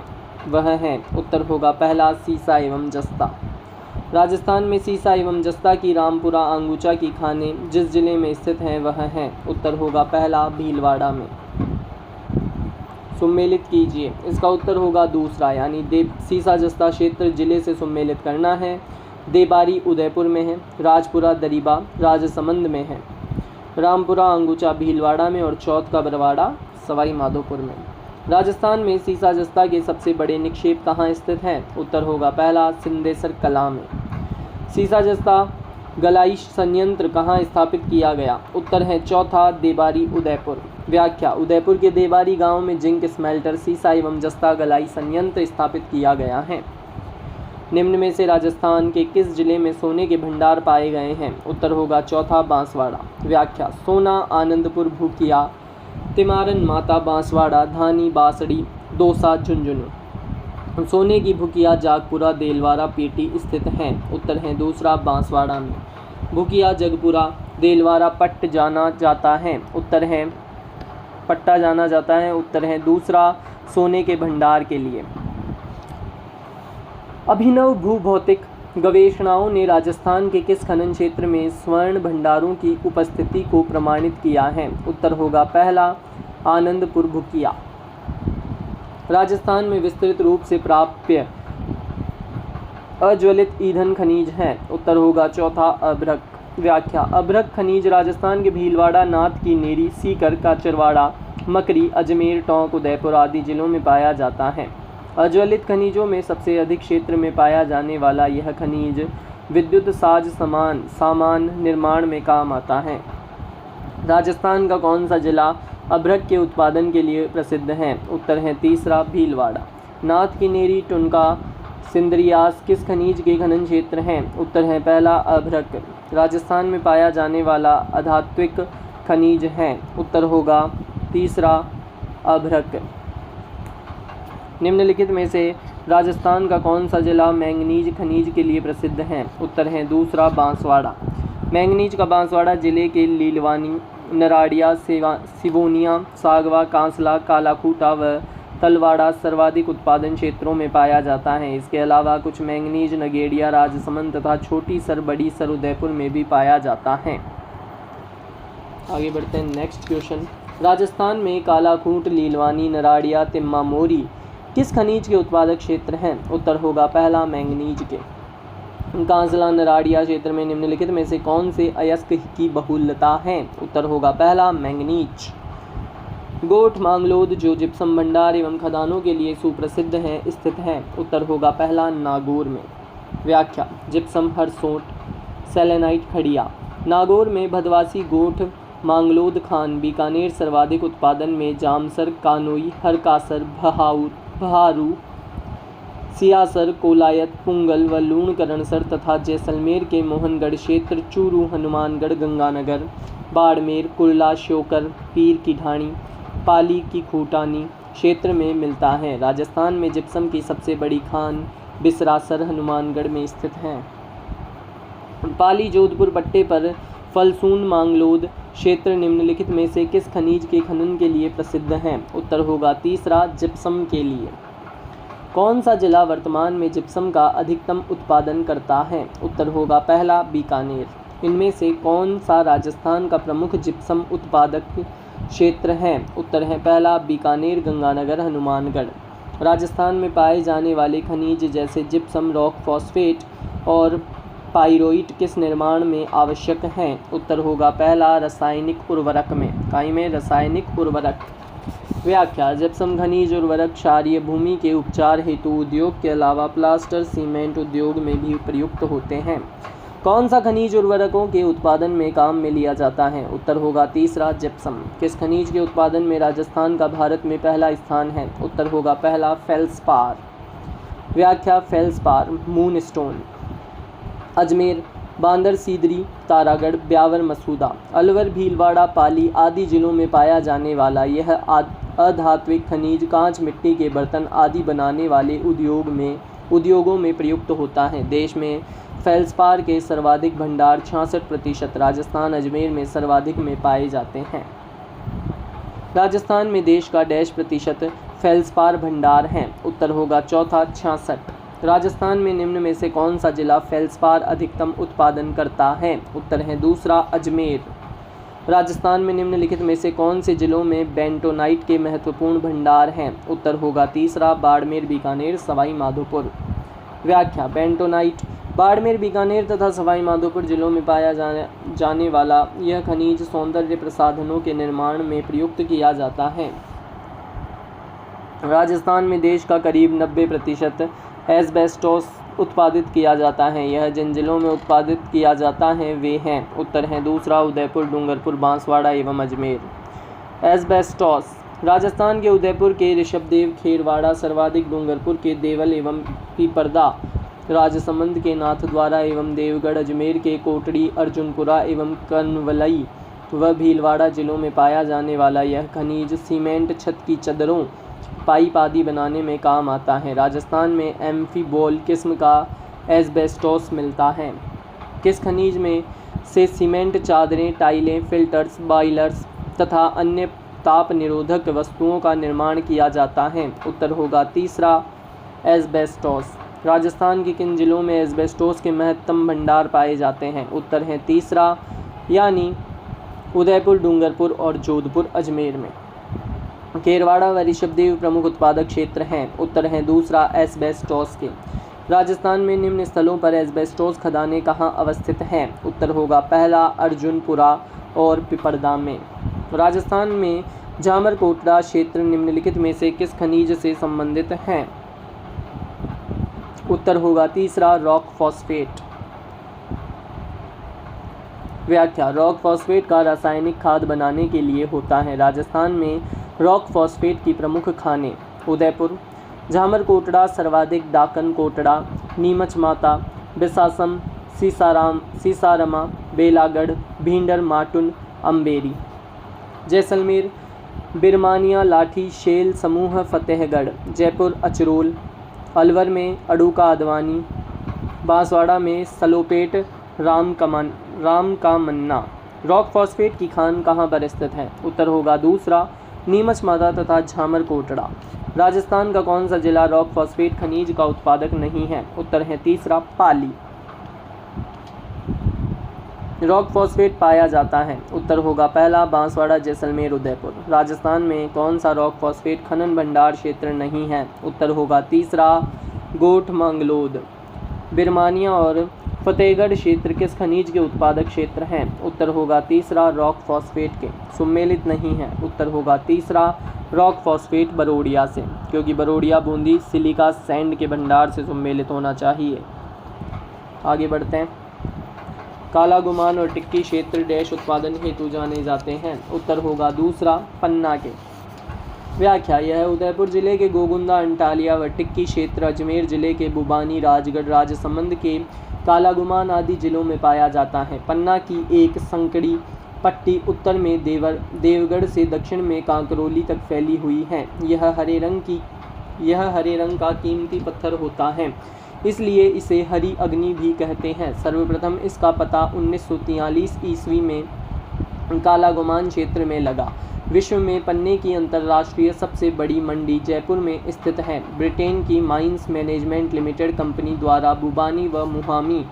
वह है, उत्तर होगा पहला, सीसा एवं जस्ता। राजस्थान में सीसा एवं जस्ता की रामपुरा, आंगूचा की खानें जिस जिले में स्थित हैं वह हैं, उत्तर होगा पहला, भीलवाड़ा में। सुमेलित कीजिए, इसका उत्तर होगा दूसरा, यानी सीसा जस्ता क्षेत्र जिले से सुमेलित करना है। देबारी उदयपुर में है, राजपुरा दरीबा राजसमंद में है, रामपुरा अंगूचा भीलवाड़ा में और चौथ का बरवाड़ा सवाई माधोपुर में। राजस्थान में सीसा जस्ता के सबसे बड़े निक्षेप कहाँ स्थित हैं? उत्तर होगा पहला, सिंदेसर कला में। सीसा जस्ता गलाई संयंत्र कहाँ स्थापित किया गया? उत्तर है चौथा, देबारी उदयपुर। व्याख्या, उदयपुर के देबारी गांव में जिंक स्मेल्टर सीसा एवं जस्ता गलाई संयंत्र स्थापित किया गया है। निम्न में से राजस्थान के किस जिले में सोने के भंडार पाए गए हैं? उत्तर होगा चौथा, बांसवाड़ा। व्याख्या, सोना आनंदपुर, भूकिया, तिमारन माता, बांसवाड़ा, धानी, बासड़ी, दौसा, झुंझुनू। सोने की भूकिया जागपुरा, देलवारा, पेटी स्थित हैं। उत्तर है दूसरा, बांसवाड़ा में। भूकिया, जगपुरा, देलवारा, पट्ट जाना जाता है। उत्तर है पट्टा जाना जाता है। उत्तर है दूसरा, सोने के भंडार के लिए। अभिनव भूभौतिक गवेषणाओं ने राजस्थान के किस खनन क्षेत्र में स्वर्ण भंडारों की उपस्थिति को प्रमाणित किया है? उत्तर होगा पहला, आनंदपुर भूकिया। राजस्थान में विस्तृत रूप से प्राप्य अज्वलित ईंधन खनिज है। उत्तर होगा चौथा, अभ्रक। व्याख्या, अभ्रक खनिज राजस्थान के भीलवाड़ा, नाथ की नेरी, सीकर, काचरवाड़ा, मकरी, अजमेर, टोंक, उदयपुर आदि जिलों में पाया जाता है। अज्वलित खनिजों में सबसे अधिक क्षेत्र में पाया जाने वाला यह खनिज विद्युत सामान निर्माण में काम आता है। राजस्थान का कौन सा जिला अभ्रक के उत्पादन के लिए प्रसिद्ध है? उत्तर है तीसरा, भीलवाड़ा। नाथ की नेरी, टुनका, सिंदरियास किस खनिज के खनन क्षेत्र हैं? उत्तर है पहला, अभ्रक। राजस्थान में पाया जाने वाला अधात्विक खनिज है। उत्तर होगा तीसरा, अभ्रक। निम्नलिखित में से राजस्थान का कौन सा जिला मैंगनीज खनिज के लिए प्रसिद्ध है? उत्तर है दूसरा, बांसवाड़ा। मैंगनीज का बांसवाड़ा जिले के लीलवानी, नराड़िया, सिवोनिया, सागवा, कांसला, कालाकूटा व तलवाड़ा सर्वाधिक उत्पादन क्षेत्रों में पाया जाता है। इसके अलावा कुछ मैंगनीज नगेड़िया, राजसमंद तथा छोटी सर, बड़ी सर उदयपुर में भी पाया जाता है। आगे बढ़ते हैं नेक्स्ट क्वेश्चन। राजस्थान में कालाकूट, लीलवानी, नराड़िया, तिम्मा मोरी किस खनिज के उत्पादक क्षेत्र हैं? उत्तर होगा पहला मैंगनीज के। कांसला नराड़िया क्षेत्र में निम्नलिखित में से कौन से अयस्क की बहुलता है? उत्तर होगा पहला मैंगनीज। गोठ मांगलोद जो जिप्सम भंडार एवं खदानों के लिए सुप्रसिद्ध है स्थित है? उत्तर होगा पहला नागौर में। व्याख्या: जिप्सम हरसोट, सेलेनाइट खड़िया। नागौर में भदवासी, गोठ, मांगलोद खान, बीकानेर सर्वाधिक उत्पादन में जामसर, कानोई, हरकासर, बहारू, सियासर, कोलायत, पुंगल व लूणकरणसर तथा जैसलमेर के मोहनगढ़ क्षेत्र, चूरू, हनुमानगढ़, गंगानगर, बाड़मेर, कुर्ला, श्योकर, पीर की ढाणी, पाली की खूटानी क्षेत्र में मिलता है। राजस्थान में जिप्सम की सबसे बड़ी खान बिसरासर, हनुमानगढ़ में स्थित है। पाली जोधपुर पट्टे पर फलसून मांगलोद क्षेत्र निम्नलिखित में से किस खनिज के खनन के लिए प्रसिद्ध हैं? उत्तर होगा तीसरा जिप्सम के लिए। कौन सा जिला वर्तमान में जिप्सम का अधिकतम उत्पादन करता है? उत्तर होगा पहला बीकानेर। इनमें से कौन सा राजस्थान का प्रमुख जिप्सम उत्पादक क्षेत्र है? उत्तर है पहला बीकानेर, गंगानगर, हनुमानगढ़। राजस्थान में पाए जाने वाले खनिज जैसे जिप्सम, रॉक फॉस्फेट और पाइरोइट किस निर्माण में आवश्यक हैं? उत्तर होगा पहला रासायनिक उर्वरक में। काई में रासायनिक उर्वरक। व्याख्या: जिप्सम खनिज उर्वरक क्षारीय भूमि के उपचार हेतु उद्योग के अलावा प्लास्टर सीमेंट उद्योग में भी प्रयुक्त होते हैं। कौन सा खनिज उर्वरकों के उत्पादन में काम में लिया जाता है? उत्तर होगा तीसरा जिप्सम। किस खनिज के उत्पादन में राजस्थान का भारत में पहला स्थान है? उत्तर होगा पहला फेल्सपार। व्याख्या: फेल्सपार मूनस्टोन। अजमेर, बांदर सीदरी, तारागढ़, ब्यावर मसूदा, अलवर, भीलवाड़ा, पाली आदि जिलों में पाया जाने वाला यह अधात्विक खनिज कांच, मिट्टी के बर्तन आदि बनाने वाले उद्योगों में प्रयुक्त होता है। देश में फेल्सपार के सर्वाधिक भंडार 66% राजस्थान अजमेर में सर्वाधिक में पाए जाते हैं। राजस्थान में देश का डैश प्रतिशत फेल्सपार भंडार हैं? उत्तर होगा चौथा 66। राजस्थान में निम्न में से कौन सा जिला फेल्सपार अधिकतम उत्पादन करता है? उत्तर है दूसरा अजमेर। राजस्थान में निम्नलिखित में से कौन से जिलों में बेंटोनाइट के महत्वपूर्ण भंडार हैं? उत्तर होगा तीसरा बाड़मेर, बीकानेर, सवाई माधोपुर। व्याख्या: बेंटोनाइट बाड़मेर, बीकानेर तथा सवाई माधोपुर जिलों में पाया जाने वाला यह खनिज सौंदर्य प्रसाधनों के निर्माण में प्रयुक्त किया जाता है। राजस्थान में देश का करीब 90% एस्बेस्टोस उत्पादित किया जाता है। यह जिन जिलों में उत्पादित किया जाता है वे हैं। उत्तर है दूसरा उदयपुर, डूंगरपुर, बांसवाड़ा एवं अजमेर। एस्बेस्टोस राजस्थान के उदयपुर के ऋषभदेव, खेरवाड़ा सर्वाधिक, डूंगरपुर के देवल एवं पीपरदा, राजसमंद के नाथद्वारा एवं देवगढ़, अजमेर के कोटड़ी, अर्जुनपुरा एवं कनवलई व भीलवाड़ा जिलों में पाया जाने वाला यह खनिज सीमेंट, छत की चद्दरों, पाइप आदि बनाने में काम आता है। राजस्थान में एम्फीबोल किस्म का एस्बेस्टोस मिलता है। किस खनिज में से सीमेंट, चादरें, टाइलें, फिल्टर्स, बॉयलर्स तथा अन्य ताप निरोधक वस्तुओं का निर्माण किया जाता है? उत्तर होगा तीसरा एस्बेस्टोस। राजस्थान के किन जिलों में एस्बेस्टोस के महत्तम भंडार पाए जाते हैं? उत्तर है तीसरा यानी उदयपुर, डूंगरपुर और जोधपुर अजमेर में। खेरवाड़ा व ऋषभदेव प्रमुख उत्पादक क्षेत्र हैं। उत्तर है दूसरा एस्बेस्टोस के। राजस्थान में निम्न स्थलों पर एस्बेस्टोस खदानें कहाँ अवस्थित हैं? उत्तर होगा पहला अर्जुनपुरा और पिपरदा में। राजस्थान में जामरकोटड़ा क्षेत्र निम्नलिखित में से किस खनिज से संबंधित हैं? उत्तर होगा तीसरा रॉक फॉस्फेट। व्याख्या: रॉक फॉस्फेट का रासायनिक खाद बनाने के लिए होता है। राजस्थान में रॉक फॉस्फेट की प्रमुख खानें उदयपुर, जामरकोटड़ा सर्वाधिक, डाकन कोटड़ा, नीमच माता, बिसासम, सीसारमा, बेलागढ़, भींडर, माटुन, अम्बेरी। जैसलमेर बिरमानिया, लाठी, शेल समूह, फतेहगढ़, जयपुर, अचरोल, अलवर में अड़ूका आदवानी, बांसवाड़ा में सलोपेट, राम का मन्ना। रॉक फॉस्फेट की खान कहाँ पर स्थित है? उत्तर होगा दूसरा नीमच माता तथा जामरकोटड़ा। राजस्थान का कौन सा जिला रॉक फॉस्फेट खनिज का उत्पादक नहीं है? उत्तर है तीसरा पाली। रॉक फॉस्फेट पाया जाता है? उत्तर होगा पहला बांसवाड़ा, जैसलमेर, उदयपुर। राजस्थान में कौन सा रॉक फॉस्फेट खनन भंडार क्षेत्र नहीं है? उत्तर होगा तीसरा गोठ मंगलोद। बिरमानिया और फतेहगढ़ क्षेत्र किस खनिज के उत्पादक क्षेत्र हैं? उत्तर होगा तीसरा रॉक फॉस्फेट के। सुमेलित नहीं है? उत्तर होगा तीसरा रॉक फॉस्फेट बरोडिया से, क्योंकि बरोडिया बूंदी सिलिका सैंड के भंडार से सुमेलित होना चाहिए। आगे बढ़ते हैं। काला गुमान और टिक्की क्षेत्र डैश उत्पादन हेतु जाने जाते हैं? उत्तर होगा दूसरा पन्ना के। व्याख्या, यह उदयपुर जिले के गोगुंदा, अंटालिया व टिक्की क्षेत्र अजमेर जिले के बुबानी, राजगढ़, राजसमंद के कालागुमान आदि जिलों में पाया जाता है। पन्ना की एक संकड़ी पट्टी उत्तर में देवगढ़ से दक्षिण में कांकरोली तक फैली हुई है। यह हरे रंग का कीमती पत्थर होता है, इसलिए इसे हरी अग्नि भी कहते हैं। सर्वप्रथम इसका पता 1943 ईस्वी में कालागुमान क्षेत्र में लगा। विश्व में पन्ने की अंतर्राष्ट्रीय सबसे बड़ी मंडी जयपुर में स्थित है। ब्रिटेन की माइंस मैनेजमेंट लिमिटेड कंपनी द्वारा बुबानी व मुहामी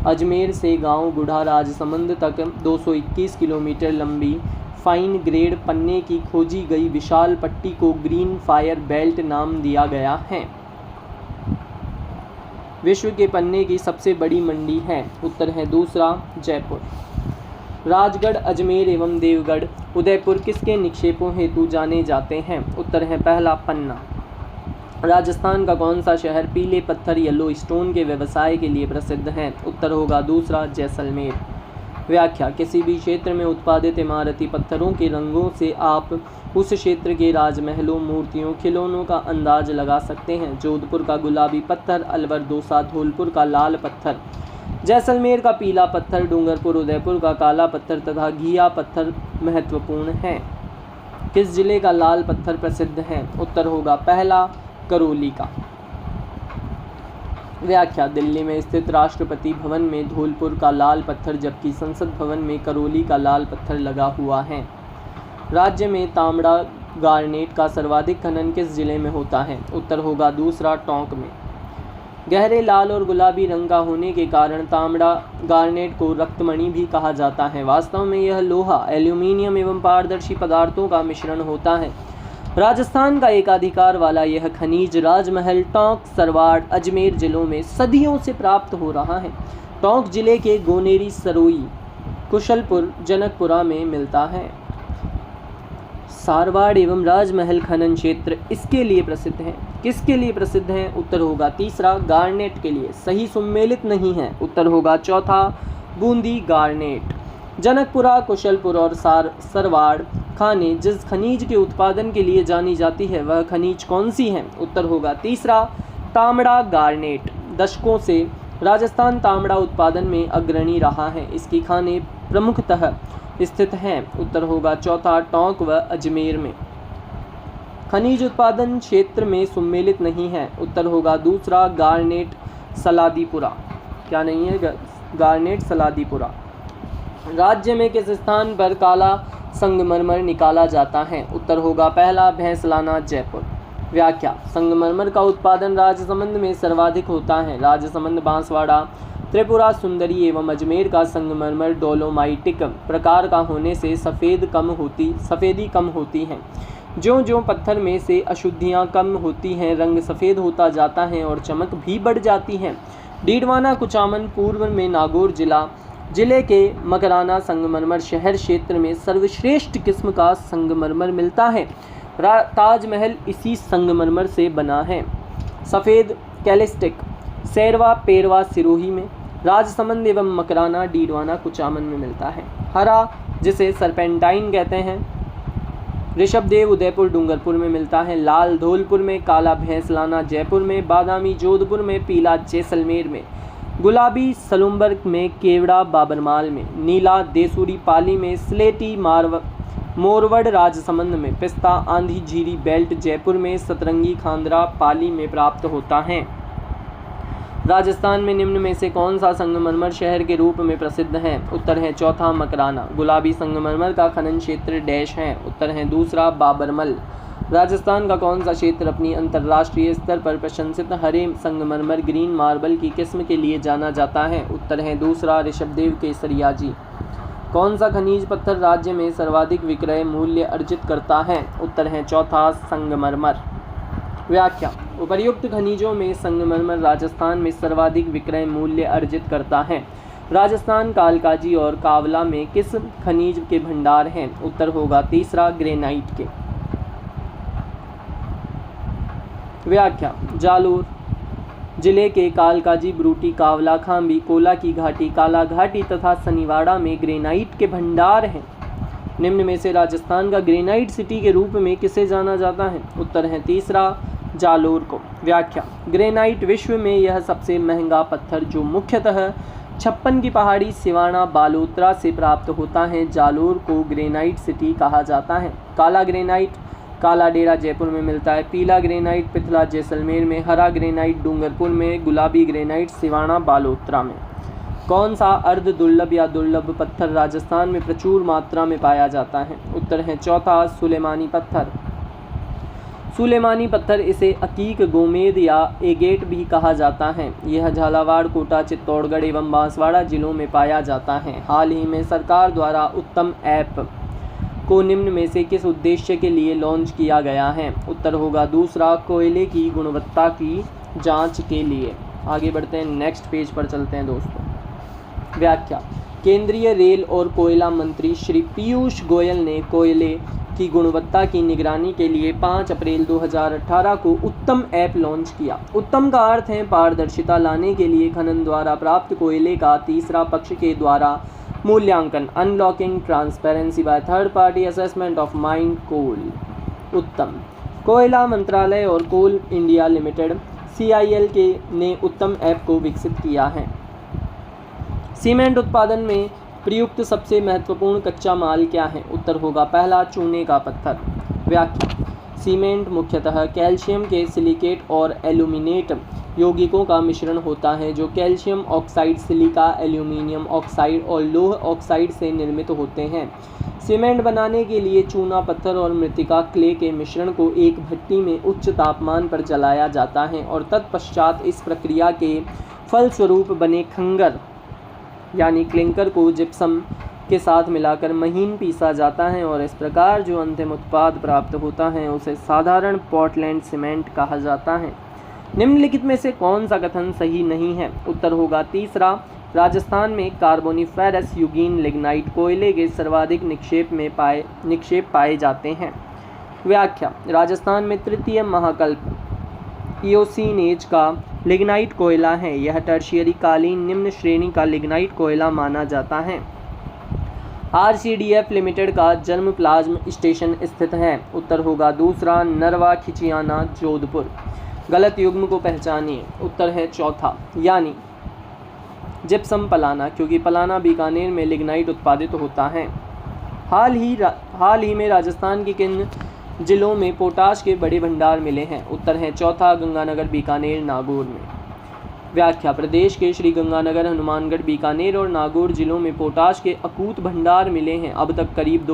अजमेर से गांव बूढ़ा राजसमंद तक 221 किलोमीटर लंबी फाइन ग्रेड पन्ने की खोजी गई विशाल पट्टी को ग्रीन फायर बेल्ट नाम दिया गया है। विश्व के पन्ने की सबसे बड़ी मंडी है? उत्तर है दूसरा जयपुर। राजगढ़, अजमेर एवं देवगढ़, उदयपुर किसके निक्षेपों हेतु जाने जाते हैं? उत्तर है पहला पन्ना। राजस्थान का कौन सा शहर पीले पत्थर येलो स्टोन के व्यवसाय के लिए प्रसिद्ध है? उत्तर होगा दूसरा जैसलमेर। व्याख्या, किसी भी क्षेत्र में उत्पादित इमारती पत्थरों के रंगों से आप उस क्षेत्र के राजमहलों, मूर्तियों, खिलौनों का अंदाज लगा सकते हैं। जोधपुर का गुलाबी पत्थर, अलवर दोसा, धौलपुर का लाल पत्थर, जैसलमेर का पीला पत्थर, डूंगरपुर उदयपुर का काला पत्थर तथा घिया पत्थर महत्वपूर्ण है। किस जिले का लाल पत्थर प्रसिद्ध है? उत्तर होगा पहला करौली का। व्याख्या, दिल्ली में स्थित राष्ट्रपति भवन में धौलपुर का लाल पत्थर जबकि संसद भवन में करौली का लाल पत्थर लगा हुआ है। राज्य में तांबड़ा गार्नेट का सर्वाधिक खनन किस जिले में होता है? उत्तर होगा दूसरा टोंक में। गहरे लाल और गुलाबी रंग का होने के कारण तांबड़ा गार्नेट को रक्तमणि भी कहा जाता है। वास्तव में यह लोहा, एल्यूमीनियम एवं पारदर्शी पदार्थों का मिश्रण होता है। राजस्थान का एकाधिकार वाला यह खनिज राजमहल, टोंक, सरवाड़, अजमेर जिलों में सदियों से प्राप्त हो रहा है। टोंक जिले के गोनेरी, सरोई, कुशलपुर, जनकपुरा में मिलता है। सारवाड़ एवं राजमहल खनन क्षेत्र इसके लिए प्रसिद्ध हैं। किसके लिए प्रसिद्ध हैं? उत्तर होगा तीसरा गार्नेट के लिए। सही सुमेलित नहीं है? उत्तर होगा चौथा बूंदी गार्नेट। जनकपुरा, कुशलपुर और सरवाड़ खानें जिस खनिज के उत्पादन के लिए जानी जाती है वह खनिज कौन सी है? उत्तर होगा तीसरा तांबड़ा गार्नेट। दशकों से राजस्थान तांबड़ा उत्पादन में अग्रणी रहा है। इसकी खानें प्रमुखतः स्थित हैं। उत्तर होगा चौथा टोंक व अजमेर में। खनिज उत्पादन क्षेत्र में सुमेलित नहीं है? उत्तर होगा दूसरा गार्नेट सलादीपुरा। क्या नहीं है? गार्नेट सलादीपुरा। राज्य में किस स्थान पर काला संगमरमर निकाला जाता है? उत्तर होगा पहला भैंसलाना, जयपुर। व्याख्या, संगमरमर का उत्पादन राजसमंद में सर्वाधिक होता है। राजसमंद, बांसवाड़ा, त्रिपुरा सुंदरी एवं अजमेर का संगमरमर डोलोमाइटिक प्रकार का होने से सफ़ेदी कम होती है। ज्यों-ज्यों पत्थर में से अशुद्धियाँ कम होती हैं, रंग सफ़ेद होता जाता है और चमक भी बढ़ जाती है। डीडवाना, कुचामन पूर्व में नागौर जिले के मकराना संगमरमर शहर क्षेत्र में सर्वश्रेष्ठ किस्म का संगमरमर मिलता है। ताजमहल इसी संगमरमर से बना है। सफ़ेद कैलिस्टिक सैरवा, पेरवा, सिरोही में, राजसमंद एवं मकराना, डीडवाना, कुचामन में मिलता है। हरा, जिसे सरपेंटाइन कहते हैं, ऋषभदेव, उदयपुर, डूंगरपुर में मिलता है। लाल, धौलपुर में। काला, भैंसलाना, जयपुर में। बादामी, जोधपुर में। पीला, जैसलमेर में। गुलाबी, सलुम्बर में। केवड़ा, बाबरमाल में। नीला, देसूरी, पाली में। स्लेटी, मोरवड, राजसमंद में। पिस्ता, आंधी झीरी बेल्ट, जयपुर में। सतरंगी, खांदरा, पाली में प्राप्त होता है। राजस्थान में निम्न में से कौन सा संगमरमर शहर के रूप में प्रसिद्ध है? उत्तर है चौथा मकराना। गुलाबी संगमरमर का खनन क्षेत्र डैश है? उत्तर है दूसरा बाबरमल। राजस्थान का कौन सा क्षेत्र अपनी अंतर्राष्ट्रीय स्तर पर प्रशंसित हरे संगमरमर ग्रीन मार्बल की किस्म के लिए जाना जाता है? उत्तर है दूसरा ऋषभदेव केसरिया जी। कौन सा खनिज पत्थर राज्य में सर्वाधिक विक्रय मूल्य अर्जित करता है? उत्तर है चौथा संगमरमर। व्याख्या: उपर्युक्त खनिजों में संगमरमर राजस्थान में सर्वाधिक विक्रय मूल्य अर्जित करता है। राजस्थान कालकाजी और कावला में किस खनिज के भंडार हैं? उत्तर होगा तीसरा ग्रेनाइट के। व्याख्या: जालोर जिले के कालकाजी, ब्रूटी, कावला, खांबी, कोला की घाटी, काला घाटी तथा सनीवाड़ा में ग्रेनाइट के भंडार हैं। निम्न में से राजस्थान का ग्रेनाइट सिटी के रूप में किसे जाना जाता है? उत्तर है तीसरा जालोर को। व्याख्या: ग्रेनाइट विश्व में यह सबसे महंगा पत्थर जो मुख्यतः छप्पन की पहाड़ी सिवाना बालोतरा से प्राप्त होता है, जालोर को ग्रेनाइट सिटी कहा जाता है। काला ग्रेनाइट काला डेरा जयपुर में मिलता है, पीला ग्रेनाइट पिथला जैसलमेर में, हरा ग्रेनाइट डूंगरपुर में, गुलाबी ग्रेनाइट सिवाना बालोतरा में। कौन सा अर्ध दुर्लभ या दुर्लभ पत्थर राजस्थान में प्रचुर मात्रा में पाया जाता है? उत्तर है चौथा सुलेमानी पत्थर। सुलेमानी पत्थर इसे अकीक, गोमेद या एगेट भी कहा जाता है। यह झालावाड़, कोटा, चित्तौड़गढ़ एवं बांसवाड़ा जिलों में पाया जाता है। हाल ही में सरकार द्वारा उत्तम ऐप को निम्न में से किस उद्देश्य के लिए लॉन्च किया गया है? उत्तर होगा दूसरा कोयले की गुणवत्ता की जांच के लिए। आगे बढ़ते हैं, नेक्स्ट पेज पर चलते हैं दोस्तों। व्याख्या: केंद्रीय रेल और कोयला मंत्री श्री पीयूष गोयल ने कोयले की गुणवत्ता की निगरानी के लिए 5 अप्रैल 2018 को उत्तम ऐप लॉन्च किया। उत्तम का अर्थ है पारदर्शिता लाने के लिए खनन द्वारा प्राप्त कोयले का तीसरा पक्ष के द्वारा मूल्यांकन, unlocking transparency by third party assessment of mined coal. Uttam कोयला मंत्रालय और कोल इंडिया लिमिटेड CIL ने उत्तम ऐप को विकसित किया है। सीमेंट उत्पादन में प्रयुक्त सबसे महत्वपूर्ण कच्चा माल क्या है? उत्तर होगा पहला चूने का पत्थर। व्याख्या: सीमेंट मुख्यतः कैल्शियम के सिलिकेट और एल्यूमिनेट यौगिकों का मिश्रण होता है जो calcium oxide, silica, aluminium oxide और लौह ऑक्साइड से निर्मित होते हैं। सीमेंट बनाने के लिए चूना पत्थर और मृतिका क्ले के मिश्रण को एक भट्टी में उच्च तापमान पर जलाया जाता है और तत्पश्चात इस प्रक्रिया के फलस्वरूप बने खंगर यानी क्लिंकर को जिप्सम के साथ मिलाकर महीन पीसा जाता है और इस प्रकार जो अंतिम उत्पाद प्राप्त होता है उसे साधारण पोर्टलैंड सीमेंट कहा जाता है। निम्नलिखित में से कौन सा कथन सही नहीं है? उत्तर होगा तीसरा राजस्थान में कार्बोनिफेरस युगीन लिग्नाइट कोयले के सर्वाधिक निक्षेप पाए जाते हैं। व्याख्या: राजस्थान में तृतीय महाकल्प इयोसीन एज का लिग्नाइट कोयला है। यह टर्शियरी कालीन निम्न श्रेणी का लिग्नाइट कोयला माना जाता है। RCDF लिमिटेड का जर्म प्लाज्म स्टेशन स्थित है। उत्तर होगा दूसरा नरवा खिचियाना जोधपुर। गलत युग्म को पहचानिए। उत्तर है चौथा यानी जिप्सम पलाना, क्योंकि पलाना बीकानेर में लिग्नाइट उत्पादित होता है। हाल ही में राजस्थान के किन जिलों में पोटाश के बड़े भंडार मिले हैं? उत्तर है चौथा गंगानगर, बीकानेर, नागौर में। व्याख्या: प्रदेश के श्री गंगानगर, हनुमानगढ़, बीकानेर और नागौर जिलों में पोटाश के अकूत भंडार मिले हैं। अब तक करीब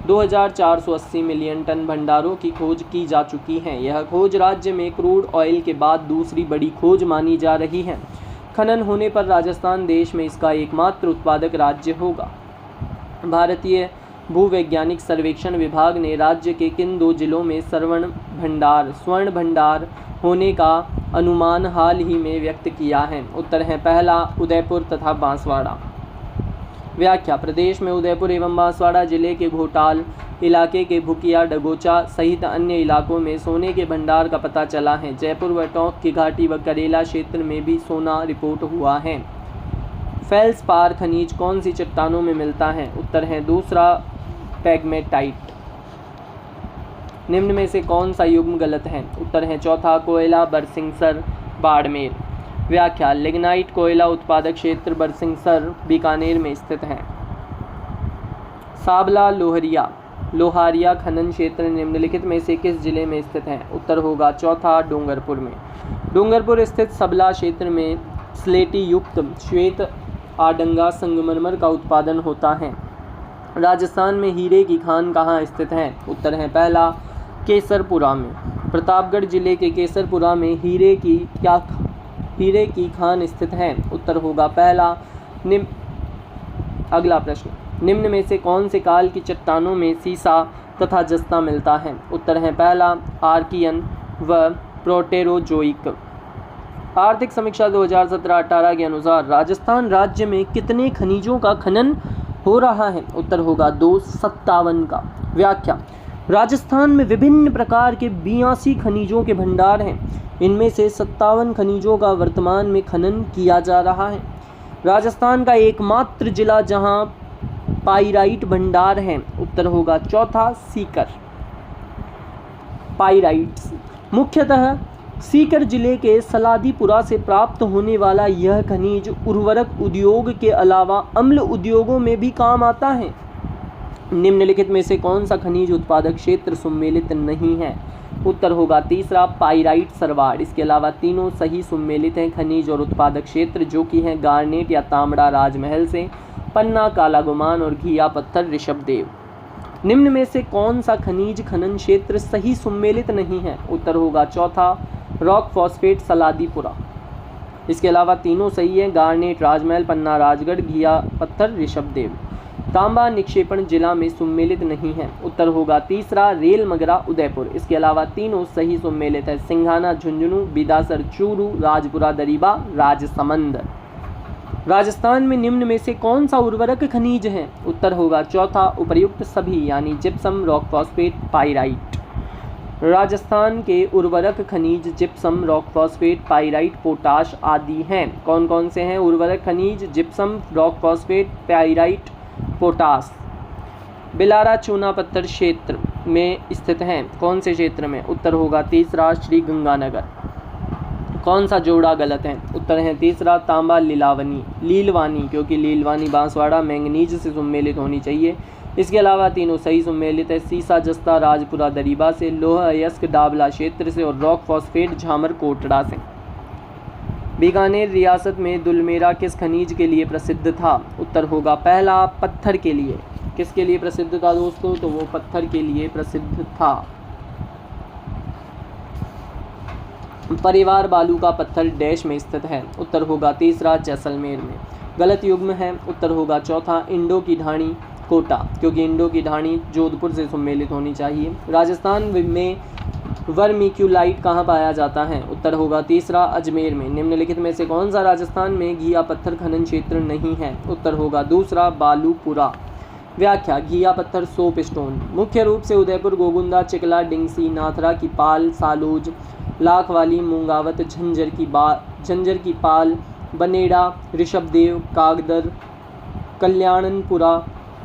2480 मिलियन टन भंडारों की खोज की जा चुकी है। यह खोज राज्य में क्रूड ऑयल के बाद दूसरी बड़ी खोज मानी जा रही है। खनन होने पर राजस्थान देश में इसका एकमात्र उत्पादक राज्य होगा। भारतीय भूवैज्ञानिक सर्वेक्षण विभाग ने राज्य के किन 2 जिलों में स्वर्ण भंडार होने का अनुमान हाल ही में व्यक्त किया है? उत्तर है पहला उदयपुर तथा बांसवाड़ा। व्याख्या: प्रदेश में उदयपुर एवं बांसवाड़ा जिले के घोटाल इलाके के भुकिया, डगोचा सहित अन्य इलाकों में सोने के भंडार का पता चला है। जयपुर व टोंक की घाटी व करेला क्षेत्र में भी सोना रिपोर्ट हुआ है। फेल्सपार खनिज कौन सी चट्टानों में मिलता है? उत्तर है दूसरा पैगमेटाइट। निम्न में से कौन सा युग्म गलत है? उत्तर है चौथा कोयला, बरसिंगसर, बाड़मेर। व्याख्या: लिग्नाइट कोयला उत्पादक क्षेत्र बरसिंगसर, बीकानेर में स्थित है। साबला लोहारिया खनन क्षेत्र निम्नलिखित में से किस जिले में स्थित है? उत्तर होगा चौथा डूंगरपुर में। डूंगरपुर स्थित सबला क्षेत्र में स्लेटी युक्त श्वेत आडंगा संगमरमर का उत्पादन होता है। राजस्थान में हीरे की खान कहाँ स्थित है? उत्तर है पहला केसरपुरा में। प्रतापगढ़ जिले के केसरपुरा में हीरे की खान स्थित है। उत्तर होगा पहला अगला प्रश्न, निम्न में से कौन से काल की चट्टानों में सीसा तथा जस्ता मिलता है? उत्तर है पहला आर्कियन व प्रोटेरोजोइक। आर्थिक समीक्षा 2017-18 के अनुसार राजस्थान राज्य में कितने खनिजों का खनन हो रहा है? उत्तर होगा 257 का। व्याख्या: राजस्थान में विभिन्न प्रकार के 82 खनिजों के भंडार हैं। इनमें से 57 खनिजों का वर्तमान में खनन किया जा रहा है। राजस्थान का एकमात्र जिला जहां पाइराइट भंडार है, उत्तर होगा चौथा सीकर। पाइराइट्स मुख्यतः सीकर जिले के सलादीपुरा से प्राप्त होने वाला यह खनिज उर्वरक उद्योग के अलावा अम्ल उद्योगों में भी काम आता है। निम्नलिखित में से कौन सा खनिज उत्पादक क्षेत्र सम्मिलित नहीं है? उत्तर होगा तीसरा पाइराइट सरवाड़। इसके अलावा तीनों सही सम्मिलित हैं खनिज और उत्पादक क्षेत्र, जो कि हैं गार्नेट या तांबड़ा राजमहल से, पन्ना काला गुमान और घिया पत्थर ऋषभदेव। निम्न में से कौन सा खनिज खनन क्षेत्र सही सम्मिलित नहीं है? उत्तर होगा चौथा रॉक फॉस्फेट सलादीपुरा। इसके अलावा तीनों सही हैं गार्नेट राजमहल, पन्ना राजगढ़, घिया पत्थर ऋषभदेव। तांबा निक्षेपण जिला में सम्मिलित नहीं है। उत्तर होगा तीसरा रेल मगरा उदयपुर। इसके अलावा तीनों सही सम्मिलित है सिंघाना झुंझुनू, बिदासर चूरू, राजपुरा दरीबा, राजसमंद। राजस्थान में निम्न में से कौन सा उर्वरक खनिज है? उत्तर होगा चौथा उपर्युक्त सभी, यानी gypsum, rock phosphate, pyrite. Rajasthan के उर्वरक खनिज gypsum, rock phosphate, pyrite, potash आदि हैं। कौन कौन से हैं उर्वरक खनिज? Gypsum, rock phosphate, pyrite, potash. Bilara चूना पत्थर क्षेत्र में स्थित हैं। कौन से क्षेत्र में? उत्तर होगा तीसरा श्री गंगानगर। कौन सा जोड़ा गलत है? उत्तर है तीसरा तांबा लीलवानी, क्योंकि लीलवानी बांसवाड़ा मैंगनीज से सम्मिलित होनी चाहिए। इसके अलावा तीनों सही सम्मिलित है सीसा जस्ता राजपुरा दरीबा से, लोहा अयस्क डाबला क्षेत्र से और रॉक फॉस्फेट झामर कोटड़ा से। बीकानेर रियासत में दुलमेरा किस खनिज के लिए प्रसिद्ध था? उत्तर होगा पहला पत्थर के लिए। किसके लिए प्रसिद्ध था दोस्तों? तो वो पत्थर के लिए प्रसिद्ध था। परिवार बालू का पत्थर डैश में स्थित है। उत्तर होगा तीसरा जैसलमेर में। गलत युग्म है। उत्तर होगा चौथा इंडो की ढाणी कोटा, क्योंकि इंडो की ढाणी जोधपुर से सम्मिलित होनी चाहिए। राजस्थान में वर्मिक्यूलाइट कहाँ पाया जाता है? उत्तर होगा तीसरा अजमेर में। निम्नलिखित में से कौन सा राजस्थान में घिया पत्थर खनन क्षेत्र नहीं है? उत्तर होगा दूसरा बालूपुरा। व्याख्या: घिया पत्थर सोप स्टोन मुख्य रूप से उदयपुर, गोगुंदा, चिकला, डिंगसी, नाथरा की पाल, सालूज, लाखवाली, मूंगावत, झंझर की पाल, बनेड़ा, ऋषभदेव, कागदर,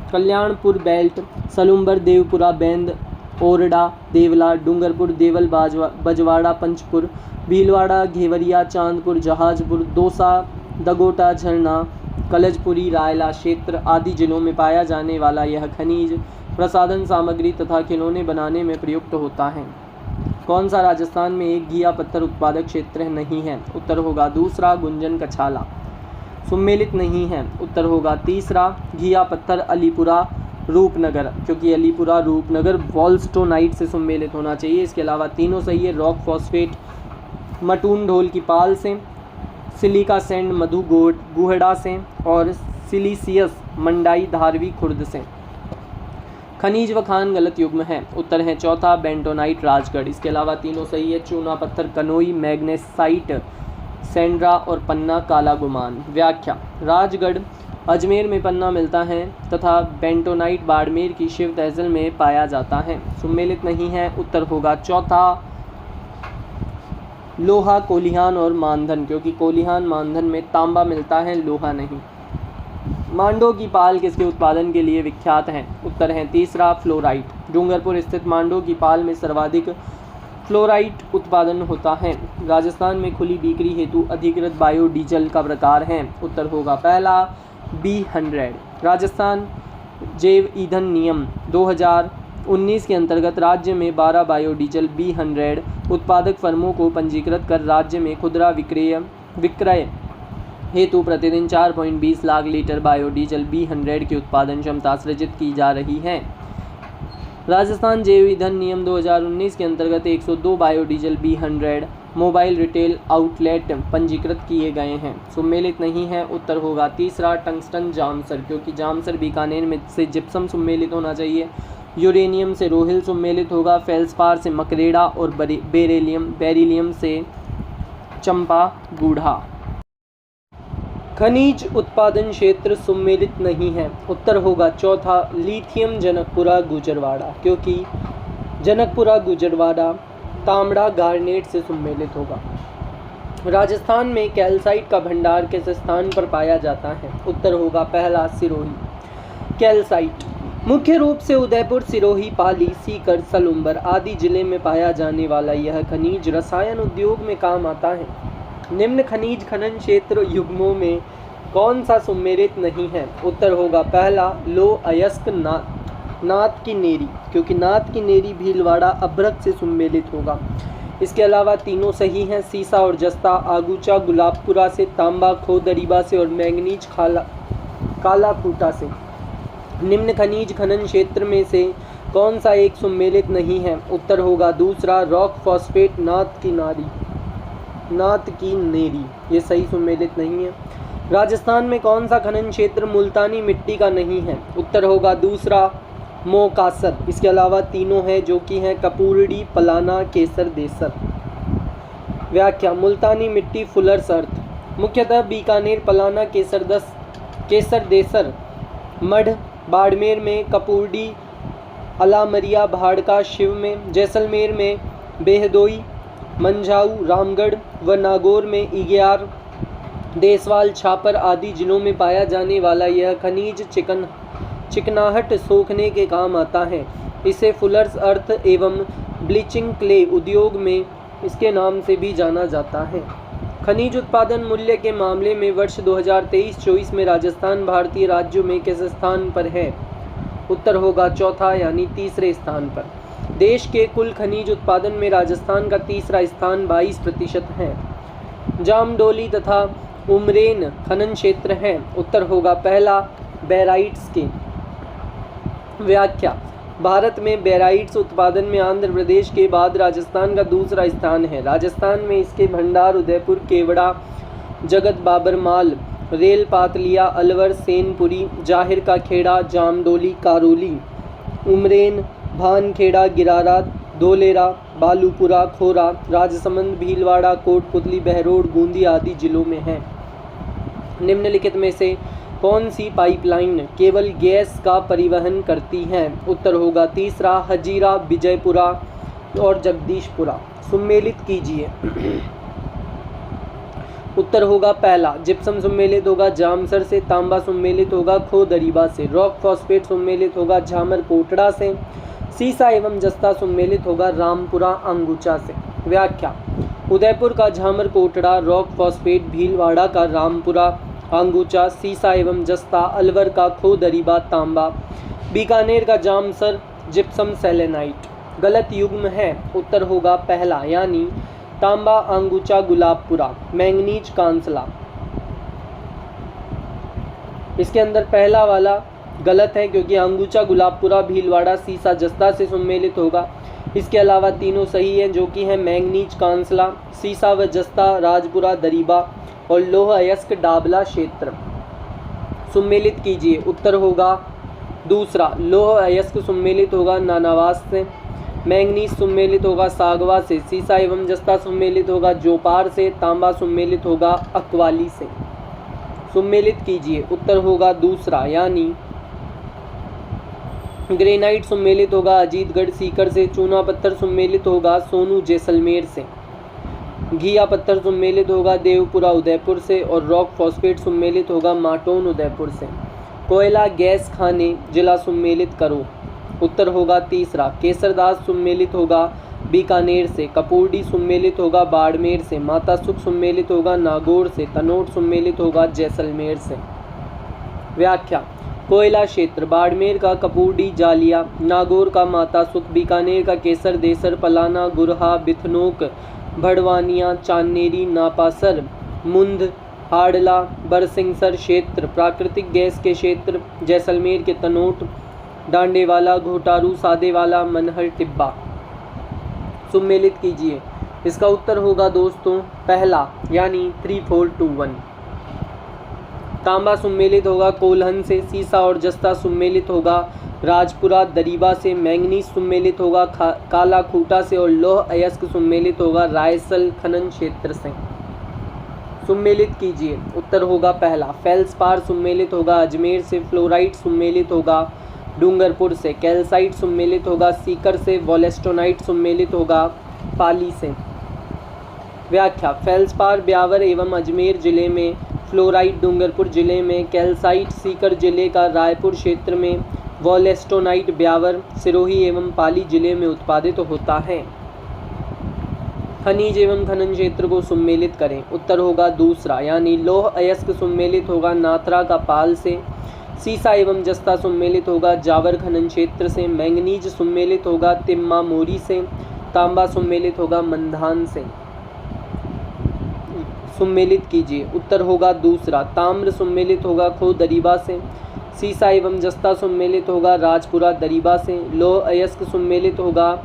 कल्याणपुर बेल्ट, सलुम्बर, देवपुरा, बेंद, ओरडा, देवला, डूंगरपुर, देवल, बजवाड़ा, पंचपुर, भीलवाड़ा, घेवरिया, चांदपुर, जहाजपुर, दौसा, दगोटा, झरना, कलजपुरी, रायला क्षेत्र आदि जिलों में पाया जाने वाला यह खनिज प्रसाधन सामग्री तथा खिलौने बनाने में प्रयुक्त होता है। कौन सा राजस्थान में एक घिया पत्थर उत्पादक क्षेत्र नहीं है? उत्तर होगा दूसरा गुंजन कछाला। सम्मिलित नहीं है। उत्तर होगा तीसरा घिया पत्थर अलीपुरा रूपनगर, क्योंकि अलीपुरा रूपनगर वॉल्स्टोनाइट से सम्मिलित होना चाहिए। इसके अलावा तीनों सही है रॉक फॉस्फेट मटून ढोल की पाल से, सिलिका सैंड मधु गुहड़ा से और सिलिसियस मंडाई धारवी खुर्द से। खनिज व खान गलत युग्म है। उत्तर है चौथा बेंटोनाइट राजगढ़। इसके अलावा तीनों सही है चूना पत्थर कनोई, मैग्नेसाइट सेंड्रा और पन्ना काला गुमान। व्याख्या: राजगढ़ अजमेर में पन्ना मिलता है तथा बेंटोनाइट बाड़मेर की शिव तहसील में पाया जाता है। सम्मिलित नहीं है। उत्तर होगा चौथा लोहा, कोलिहान और मानधन, क्योंकि कोलिहान मानधन में तांबा मिलता है, लोहा नहीं। मांडो की पाल किसके उत्पादन के लिए विख्यात है? उत्तर है तीसरा फ्लोराइट। डूंगरपुर स्थित मांडो की पाल में सर्वाधिक फ्लोराइट उत्पादन होता है। राजस्थान में खुली बिक्री हेतु अधिकृत बायोडीजल का प्रकार है। उत्तर होगा पहला B100। राजस्थान जैव ईंधन नियम 2019 के अंतर्गत राज्य में 12 बायोडीजल B100 उत्पादक फर्मों को पंजीकृत कर राज्य में खुदरा विक्रय हेतु प्रतिदिन 4.20 लाख लीटर बायोडीजल B100 की उत्पादन क्षमता सृजित की जा रही है। राजस्थान जैव ईंधन नियम 2019 के अंतर्गत 102 biodiesel B100 mobile retail outlet पंजीकृत किए गए हैं? सम्मिलित नहीं है। उत्तर होगा तीसरा टंगस्टन जामसर, क्योंकि जामसर बीकानेर में से जिप्सम सम्मिलित होना चाहिए। यूरेनियम से रोहिल सम्मिलित होगा। फेल्सपार से मकरेड़ा और बेरिलियम से चंपा गूढ़ा। खनिज उत्पादन क्षेत्र सम्मिलित नहीं है। उत्तर होगा चौथा लिथियम जनकपुरा गुजरवाड़ा, क्योंकि जनकपुरा गुजरवाड़ा तांबड़ा गार्नेट से सम्मिलित होगा। राजस्थान में कैल्साइट का भंडार किस स्थान पर पाया जाता है? उत्तर होगा पहला सिरोही। कैल्साइट मुख्य रूप से उदयपुर, सिरोही, पाली, सीकर, सलुम्बर आदि जिले में पाया जाने वाला यह खनिज रसायन उद्योग में काम आता है। निम्न खनिज खनन क्षेत्र युग्मों में कौन सा सम्मिलित नहीं है? उत्तर होगा पहला लोह अयस्क नाथ की नेरी, क्योंकि नाथ की नेरी भीलवाड़ा अभ्रक से सम्मिलित होगा। इसके अलावा तीनों सही हैं। सीसा और जस्ता आगूचा गुलाबपुरा से, तांबा खोदरीबा से और मैंगनीज कालाकूटा से। निम्न खनिज खनन क्षेत्र में से कौन सा एक सम्मिलित नहीं है? उत्तर होगा दूसरा रॉक फॉस्फेट नाथ की नेरी, ये सही सम्मिलित नहीं है। राजस्थान में कौन सा खनन क्षेत्र मुल्तानी मिट्टी का नहीं है? उत्तर होगा दूसरा मोकासर। इसके अलावा तीनों हैं जो कि हैं कपूरडी, पलाना, केसर, देसर। व्याख्या मुल्तानी मिट्टी फुलर्स अर्थ मुख्यतः बीकानेर, पलाना, केसर देसर, मढ़, बाड़मेर में, कपूरडी, अलामरिया, भाड़का, शिव में, जैसलमेर में बेहदोई, मंझाऊ, रामगढ़ व नागौर में इग्यार, देसवाल, छापर आदि जिलों में पाया जाने वाला यह खनिज चिकनाहट सोखने के काम आता है। इसे फुलर्स अर्थ एवं ब्लीचिंग क्ले उद्योग में इसके नाम से भी जाना जाता है। खनिज उत्पादन मूल्य के मामले में वर्ष 2023-24 में राजस्थान भारतीय राज्यों में किस स्थान पर है? उत्तर होगा चौथा यानी तीसरे स्थान पर। देश के कुल खनिज उत्पादन में राजस्थान का तीसरा स्थान 22% है। जामडोली तथा उमरेन खनन क्षेत्र हैं। उत्तर होगा पहला बेराइट्स के। व्याख्या भारत में बेराइट्स उत्पादन में आंध्र प्रदेश के बाद राजस्थान का दूसरा स्थान है। राजस्थान में इसके भंडार उदयपुर, केवड़ा, जगत बाबरमाल, रेल पातलिया, अलवर, सेनपुरी, जाहिर का खेड़ा, जामडोली, कारोली, उमरेन, भानखेड़ा, गिरारा, धोलेरा, बालूपुरा, खोरा, राजसमंद, भीलवाड़ा, कोटपुतली, बहरोड, बूंदी आदि जिलों में है। निम्नलिखित में से कौन सी पाइपलाइन केवल गैस का परिवहन करती है? उत्तर होगा तीसरा हजीरा, विजयपुरा और जगदीशपुरा। सम्मिलित कीजिए। उत्तर होगा पहला जिप्सम सम्मिलित होगा जामसर से, तांबा सम्मिलित होगा खोदरीबा से, रॉक फॉस्फेट सम्मिलित होगा झामर कोटड़ा से, सीसा एवं जस्ता सम्मिलित होगा रामपुरा अंगुचा से। व्याख्या उदयपुर का झामर कोटड़ा, रॉक फॉस्फेट, भीलवाड़ा का रामपुरा अंगुचा, सीसा एवं जस्ता, अलवर का खोदरीबा तांबा, बीकानेर का जामसर जिप्सम सेलेनाइट। गलत युग्म है। उत्तर होगा पहला यानी तांबा अंगुचा गुलाबपुरा, मैंगनीज कांसला। इसके अंदर पहला वाला गलत है क्योंकि अंगुचा गुलाबपुरा भीलवाड़ा सीसा जस्ता से सम्मिलित होगा। इसके अलावा तीनों सही हैं जो कि हैं मैंगनीज कांसला, सीसा व जस्ता राजपुरा दरीबा और लोह अयस्क डाबला क्षेत्र। सम्मिलित कीजिए। उत्तर होगा दूसरा लोह अयस्क सम्मिलित होगा नानावास से, मैंगनीज सम्मिलित होगा सागवा से, सीसा एवं जस्ता सम्मिलित होगा जोपार से, तांबा सम्मिलित होगा अकवाली से। सम्मिलित कीजिए। उत्तर होगा दूसरा यानी ग्रेनाइट सम्मिलित होगा अजीतगढ़ सीकर से, चूना पत्थर सम्मिलित होगा सोनू जैसलमेर से, घिया पत्थर सम्मिलित होगा देवपुरा उदयपुर से और रॉक फॉस्फेट सम्मिलित होगा माटोन उदयपुर से। कोयला गैस खाने जिला सम्मिलित करो। उत्तर होगा तीसरा केसरदास सम्मिलित होगा बीकानेर से, कपूरडी सम्मिलित होगा बाड़मेर से, माता सुख सम्मिलित होगा नागौर से, तनोट सम्मिलित होगा जैसलमेर से। व्याख्या कोयला क्षेत्र बाड़मेर का कपूरडी जालिया, नागौर का माता सुख, बीकानेर का केसर देसर, पलाना, गुरहा, बिथनोक, भड़वानिया, चांदेरी, नापासर, मुंद, हाड़ला, बरसिंगसर क्षेत्र प्राकृतिक गैस के क्षेत्र, जैसलमेर के तनोट, डांडेवाला, घोटारू, सादेवाला, मनहर, टिब्बा। सम्मिलित कीजिए। इसका उत्तर होगा दोस्तों पहला यानी 3 4 2 1। तांबा सुम्मेलित होगा कोल्हन से, सीसा और जस्ता सुम्मेलित होगा राजपुरा दरीबा से, मैंगनीज सुम्मेलित होगा काला खूटा से और लौह अयस्क सुम्मेलित होगा रायसल खनन क्षेत्र से। सुम्मेलित कीजिए। उत्तर होगा पहला फेल्सपार सुम्मेलित होगा अजमेर से, फ्लोराइट सुम्मेलित होगा डूंगरपुर से, कैल्साइट सुम्मेलित होगा सीकर से, वोलेस्टोनाइट सुम्मेलित होगा पाली से। व्याख्या। फेल्सपार ब्यावर एवं अजमेर जिले में, फ्लोराइट डूंगरपुर जिले में, कैल्साइट सीकर जिले का रायपुर क्षेत्र में, वोलेस्टोनाइट ब्यावर, सिरोही एवं पाली जिले में उत्पादित होता है। खनिज एवं खनन क्षेत्र को सुम्मेलित करें। उत्तर होगा दूसरा यानी लौह अयस्क सुम्मेलित होगा नाथरा का पाल से, सीसा एवं जस्ता सुम्मेलित होगा जावर खनन क्षेत्र से, मैंगनीज सुम्मेलित होगा तिम्मा मोरी से, तांबा सुम्मेलित होगा मंधान से। सुम्मेलित कीजिए। उत्तर होगा दूसरा ताम्र सुम्मेलित होगा खो दरीबा से, सीसा एवं जस्ता सुम्मेलित होगा राजपुरा दरीबा से, लौह अयस्क सुम्मेलित होगा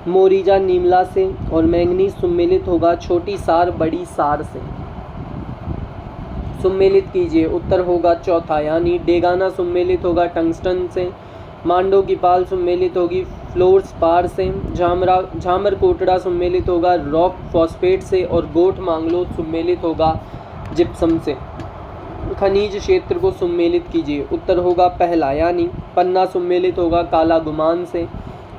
मोरीजा नीमला से और मैंगनीज सुम्मेलित होगा छोटी सार बड़ी सार से। सुम्मेलित कीजिए। उत्तर होगा चौथा यानी डेगाना सुम्मेलित होगा टंगस्टन से, मांडो की पाल सुम्मेलित होगी फ्लोर्सपार से, झामर कोटड़ा सुम्मेलित होगा रॉक फॉस्फेट से और गोठ मांगलोद सुम्मेलित होगा जिप्सम से। खनिज क्षेत्र को सुम्मेलित कीजिए। उत्तर होगा पहला यानी पन्ना सुम्मेलित होगा काला गुमान से,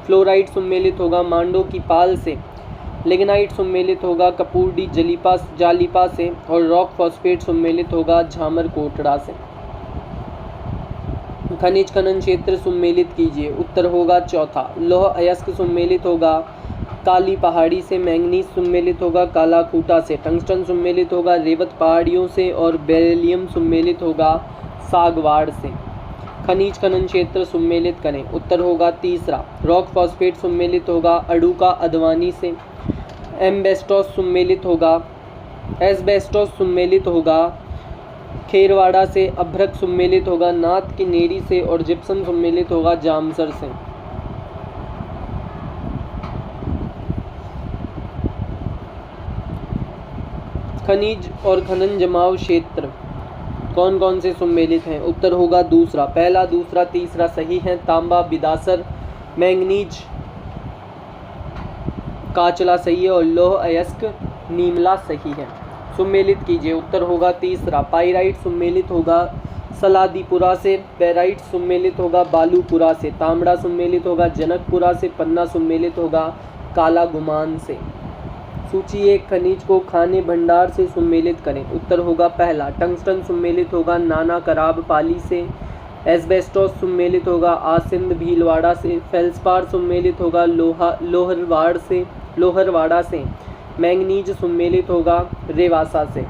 फ्लोराइट सुम्मेलित होगा मांडो की पाल से, लिग्नाइट सुम्मेलित होगा कपूरडी जालिपा से और रॉक फॉस्फेट सुम्मेलित होगा झामर कोटड़ा से। खनिज खनन क्षेत्र सुम्मेलित कीजिए। उत्तर होगा चौथा लौह अयस्क सुम्मेलित होगा काली पहाड़ी से, मैंगनीज सुम्मेलित होगा काला खूटा से, टंगस्टन सुम्मेलित होगा रेवत पहाड़ियों से और बेरिलियम सुम्मेलित होगा सागवाड़ से। खनिज खनन क्षेत्र सुम्मेलित करें। उत्तर होगा तीसरा रॉक फॉस्फेट सुम्मेलित होगा अडुका अदवानी से, एस्बेस्टोस सुम्मेलित होगा खेरवाड़ा से, अभ्रक सुम्मेलित होगा नाथ की नेरी से और जिप्सम सुम्मेलित होगा जामसर से। खनिज और खनन जमाव क्षेत्र कौन कौन से सुम्मेलित हैं। उत्तर होगा दूसरा, पहला दूसरा तीसरा सही है। तांबा बिदासर, मैंगनीज काचला सही है और लौह अयस्क नीमला सही है। सुम्मेलित कीजिए। उत्तर होगा तीसरा पाइराइट सुम्मेलित होगा सलादीपुरा से, बेराइट सुम्मेलित होगा बालूपुरा से, तांबड़ा सुम्मेलित होगा जनकपुरा से, पन्ना सुम्मेलित होगा काला गुमान से। सूची एक खनिज को खाने भंडार से सुम्मेलित करें। उत्तर होगा पहला टंगस्टन सुम्मेलित होगा नाना कराब पाली से, एस्बेस्टोस सुम्मेलित होगा आसिंद भीलवाड़ा से, फेल्सपार सुम्मेलित होगा लोहरवाड़ा से, मैंगनीज सुम्मेलित होगा रेवासा से।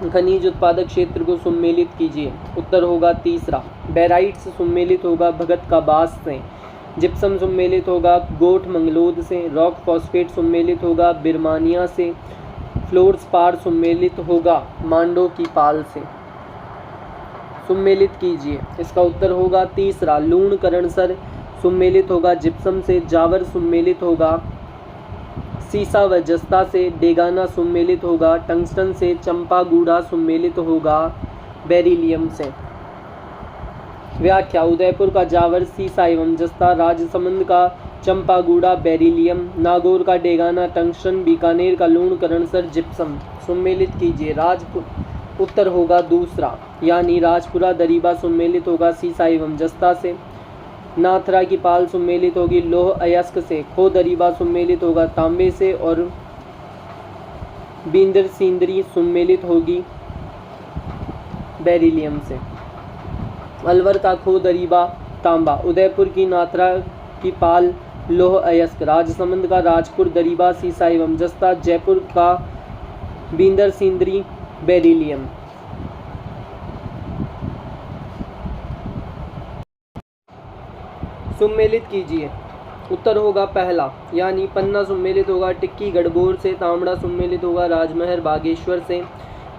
खनिज उत्पादक क्षेत्र को सुम्मेलित कीजिए। उत्तर होगा तीसरा बेराइट्स सुम्मेलित होगा भगत का बास से, जिप्सम सुम्मेलित होगा गोठ मंगलोद से, रॉक फॉस्फेट सुम्मेलित होगा बिरमानिया से, फ्लोर्सपार सुम्मेलित होगा मांडो की पाल से। सुम्मेलित कीजिए। इसका उत्तर होगा तीसरा लूण करणसर सुम्मेलित होगा जिप्सम से, जावर सुम्मेलित होगा सीसा व जस्ता से, डेगाना सुम्मेलित होगा टंगस्टन से, चंपागूड़ा सुम्मेलित होगा बेरिलियम से। व्याख्या। उदयपुर का जावर सीसा एवं जस्ता, राजसमंद का चंपागूड़ा बेरिलियम, नागौर का डेगाना टंगस्टन, बीकानेर का लूण करणसर जिप्सम। सुम्मेलित कीजिए। उत्तर होगा दूसरा यानी राजपुरा दरीबा सुम्मेलित होगा सीसा एवं जस्ता से, नाथरा की पाल सुम्मेलित होगी लौह अयस्क से, खो दरीबा सुम्मेलित होगा तांबे से और बींदर सिंदरी सुम्मेलित होगी बेरिलियम से। अलवर का खो दरीबा तांबा, उदयपुर की नाथरा की पाल लौह अयस्क, राजसमंद का राजपुर दरीबा सीसा एवं जस्ता, जयपुर का बींदर सिंदरी बेरिलियम। सुम्मेलित कीजिए। उत्तर होगा पहला यानी पन्ना सुम्मेलित होगा टिक्की गढ़बोर से, तांबड़ा सुम्मेलित होगा राजमहल बागेश्वर से,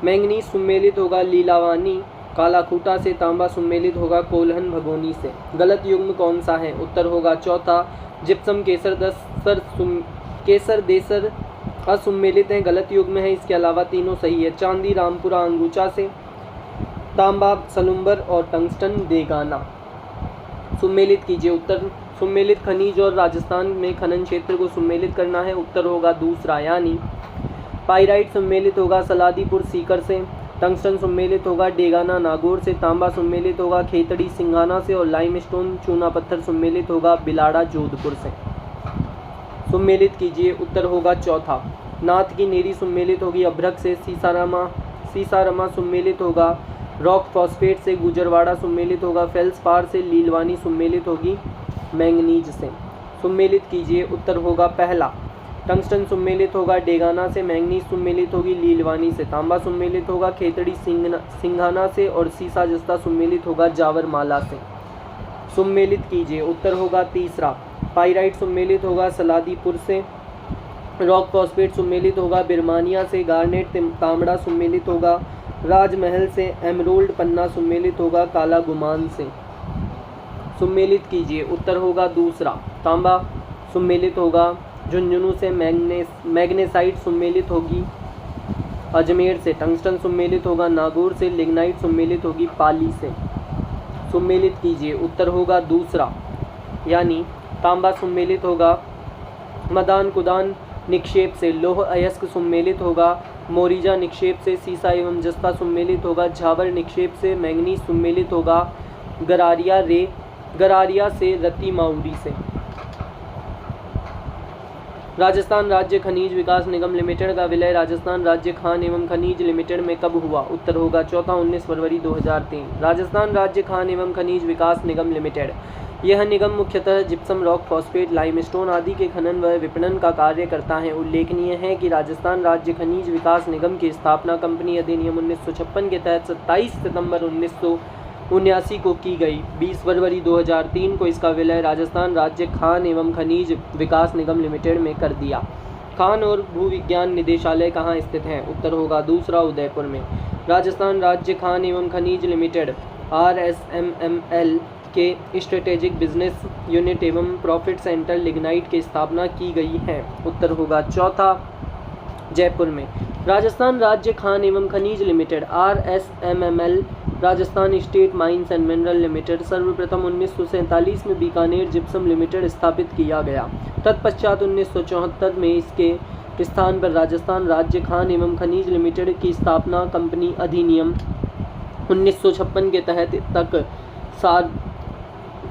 मैंगनीज सुम्मेलित होगा लीलावानी कालाखूटा से। तांबा सम्मिलित होगा कोल्हन भगोनी से। गलत युग्म कौन सा है? उत्तर होगा चौथा, जिप्सम केसर देसर असुम्मिलित है, गलत युग्म है। इसके अलावा तीनों सही है। चांदी रामपुरा अंगूचा से। तांबा सलुम्बर और टंगस्टन देगाना। सुम्मेलित कीजिए। उत्तर सुम्मेलित खनिज और राजस्थान में खनन क्षेत्र को सुम्मेलित करना है। उत्तर होगा दूसरा, यानी पाइराइट सम्मेलित होगा सलादीपुर सीकर से। टंगस्टन सम्मेलित होगा डेगाना नागौर से। तांबा सम्मेलित होगा खेतड़ी सिंघाना से। और लाइमस्टोन चूना पत्थर सम्मेलित होगा बिलाड़ा जोधपुर से। सम्मेलित कीजिए। उत्तर होगा चौथा। नाथ की नेरी सम्मेलित होगी अभ्रक से। सीसारमा सम्मेलित होगा रॉक फॉस्फेट से। गुजरवाड़ा सम्मेलित होगा फेल्सपार से। लीलवानी सम्मेलित होगी मैंगनीज से। सम्मेलित कीजिए। उत्तर होगा पहला। टंगस्टन सम्मेलित होगा डेगाना से। मैंगनीज सम्मेलित होगी लीलवानी से। तांबा सम्मेलित होगा खेतड़ी सिंघाना से। और सीसा जस्ता सम्मेलित होगा जावरमाला से। सम्मेलित कीजिए। उत्तर होगा तीसरा। पाइराइट सम्मेलित होगा सलादीपुर से। रॉक फॉस्फेट सम्मेलित होगा बिरमानिया से। गार्नेट तांबड़ा सम्मेलित होगा राजमहल से। एमरोल्ड पन्ना सम्मेलित होगा काला गुमान से। सम्मेलित कीजिए। उत्तर होगा दूसरा। तांबा सम्मेलित होगा झुंझुनू से। मैग्नेसाइट सम्मेलित होगी अजमेर से। टंगस्टन सम्मेलित होगा नागौर से। लिग्नाइट सम्मेलित होगी पाली से। सम्मेलित कीजिए। उत्तर होगा दूसरा, यानी तांबा सम्मेलित होगा मदान कुदान निक्षेप से। लोह अयस्क सम्मेलित होगा मोरिजा निक्षेप से। सीसा एवं जस्ता सम्मेलित होगा झावर निक्षेप से। मैंगनीज सम्मेलित होगा गरारिया से रत्ती माउरी से। राजस्थान राज्य खनिज विकास निगम लिमिटेड का विलय राजस्थान राज्य खान एवं खनिज लिमिटेड में कब हुआ? उत्तर होगा चौथा, 19 फरवरी 2003। राजस्थान राज्य खान एवं खनिज विकास निगम लिमिटेड, यह निगम मुख्यतः जिप्सम, रॉक फॉस्फेट, लाइमस्टोन आदि के खनन व विपणन का कार्य करता है। उल्लेखनीय है कि राजस्थान राज्य खनिज विकास निगम की स्थापना कंपनी अधिनियम 1956 के तहत 27 सितंबर 1979 को की गई। 20 फरवरी 2003 को इसका विलय राजस्थान राज्य खान एवं खनिज विकास निगम लिमिटेड में कर दिया। खान और भूविज्ञान निदेशालय कहाँ स्थित है? उत्तर होगा दूसरा, उदयपुर में। राजस्थान राज्य खान एवं खनिज लिमिटेड RSMML के स्ट्रेटेजिक बिजनेस यूनिट एवं प्रॉफिट सेंटर लिग्नाइट की स्थापना की गई है। उत्तर होगा चौथा, जयपुर में। राजस्थान राज्य खान एवं खनिज limited RSMML Rajasthan state mines and mineral limited सर्वप्रथम 1947 में बीकानेर जिप्सम लिमिटेड स्थापित किया गया। तत्पश्चात 1974 में इसके स्थान पर राजस्थान राज्य खान एवं खनिज लिमिटेड की स्थापना कंपनी अधिनियम 1956 के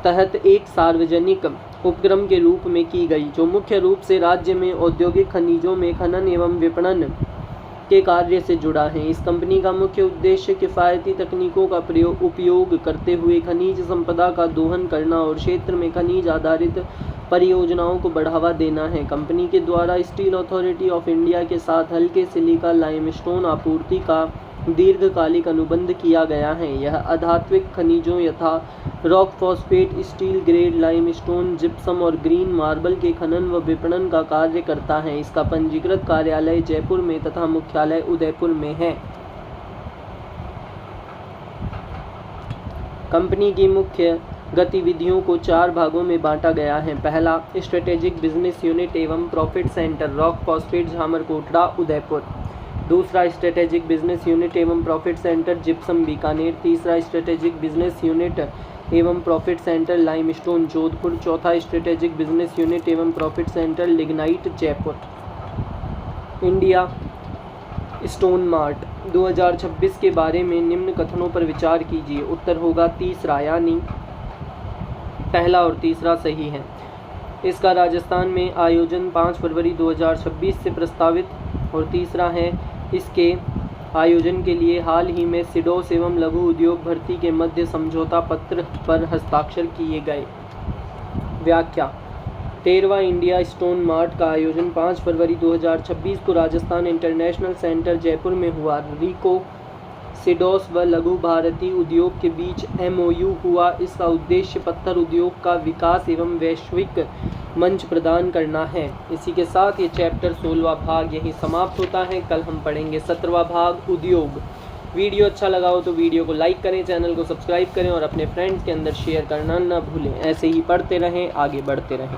तहत एक सार्वजनिक उपक्रम के रूप में की गई, जो मुख्य रूप से राज्य में औद्योगिक खनिजों में खनन एवं विपणन के कार्य से जुड़ा है। इस कंपनी का मुख्य उद्देश्य किफ़ायती तकनीकों का उपयोग करते हुए खनिज संपदा का दोहन करना और क्षेत्र में खनिज आधारित परियोजनाओं को बढ़ावा देना है। कंपनी के द्वारा स्टील अथॉरिटी ऑफ इंडिया के साथ हल्के सिलिका लाइमस्टोन आपूर्ति का दीर्घकालिक अनुबंध किया गया है। यह अधात्विक खनिजों यथा rock phosphate, steel grade limestone, gypsum और ग्रीन मार्बल के खनन व विपणन का कार्य करता है। इसका पंजीकृत कार्यालय जयपुर में तथा मुख्यालय उदयपुर में है। कंपनी की मुख्य गतिविधियों को 4 भागों में बांटा गया है। पहला, स्ट्रेटेजिक बिजनेस यूनिट एवं profit centre rock phosphate Jhamarkotra Udaipur. दूसरा, स्ट्रेटेजिक बिजनेस यूनिट एवं प्रॉफिट सेंटर जिप्सम बीकानेर। तीसरा, स्ट्रेटेजिक बिजनेस यूनिट एवं प्रॉफिट सेंटर लाइमस्टोन जोधपुर। चौथा, स्ट्रेटेजिक बिजनेस यूनिट एवं profit centre lignite Jaipur. India stone mart 2026 के बारे में निम्न कथनों पर विचार कीजिए। उत्तर होगा तीसरा, यानी पहला और तीसरा सही है। इसका राजस्थान में आयोजन 5 फरवरी 2026 से प्रस्तावित। और तीसरा है, इसके आयोजन के लिए हाल ही में सिडोस एवं लघु उद्योग भर्ती के मध्य समझौता पत्र पर हस्ताक्षर किए गए। व्याख्या: 13वां इंडिया स्टोन मार्ट का आयोजन 5 फरवरी 2026 को राजस्थान इंटरनेशनल सेंटर जयपुर में हुआ। रिको, सिडोस व लघु भारतीय उद्योग के बीच MOU हुआ। इसका उद्देश्य पत्थर उद्योग का विकास एवं वैश्विक मंच प्रदान करना है। इसी के साथ ये चैप्टर 16वां भाग यहीं समाप्त होता है। कल हम पढ़ेंगे 17वां भाग उद्योग। वीडियो अच्छा लगा हो तो वीडियो को लाइक करें, चैनल को सब्सक्राइब करें और अपने फ्रेंड्स के अंदर शेयर करना ना भूलें। ऐसे ही पढ़ते रहें, आगे बढ़ते रहें।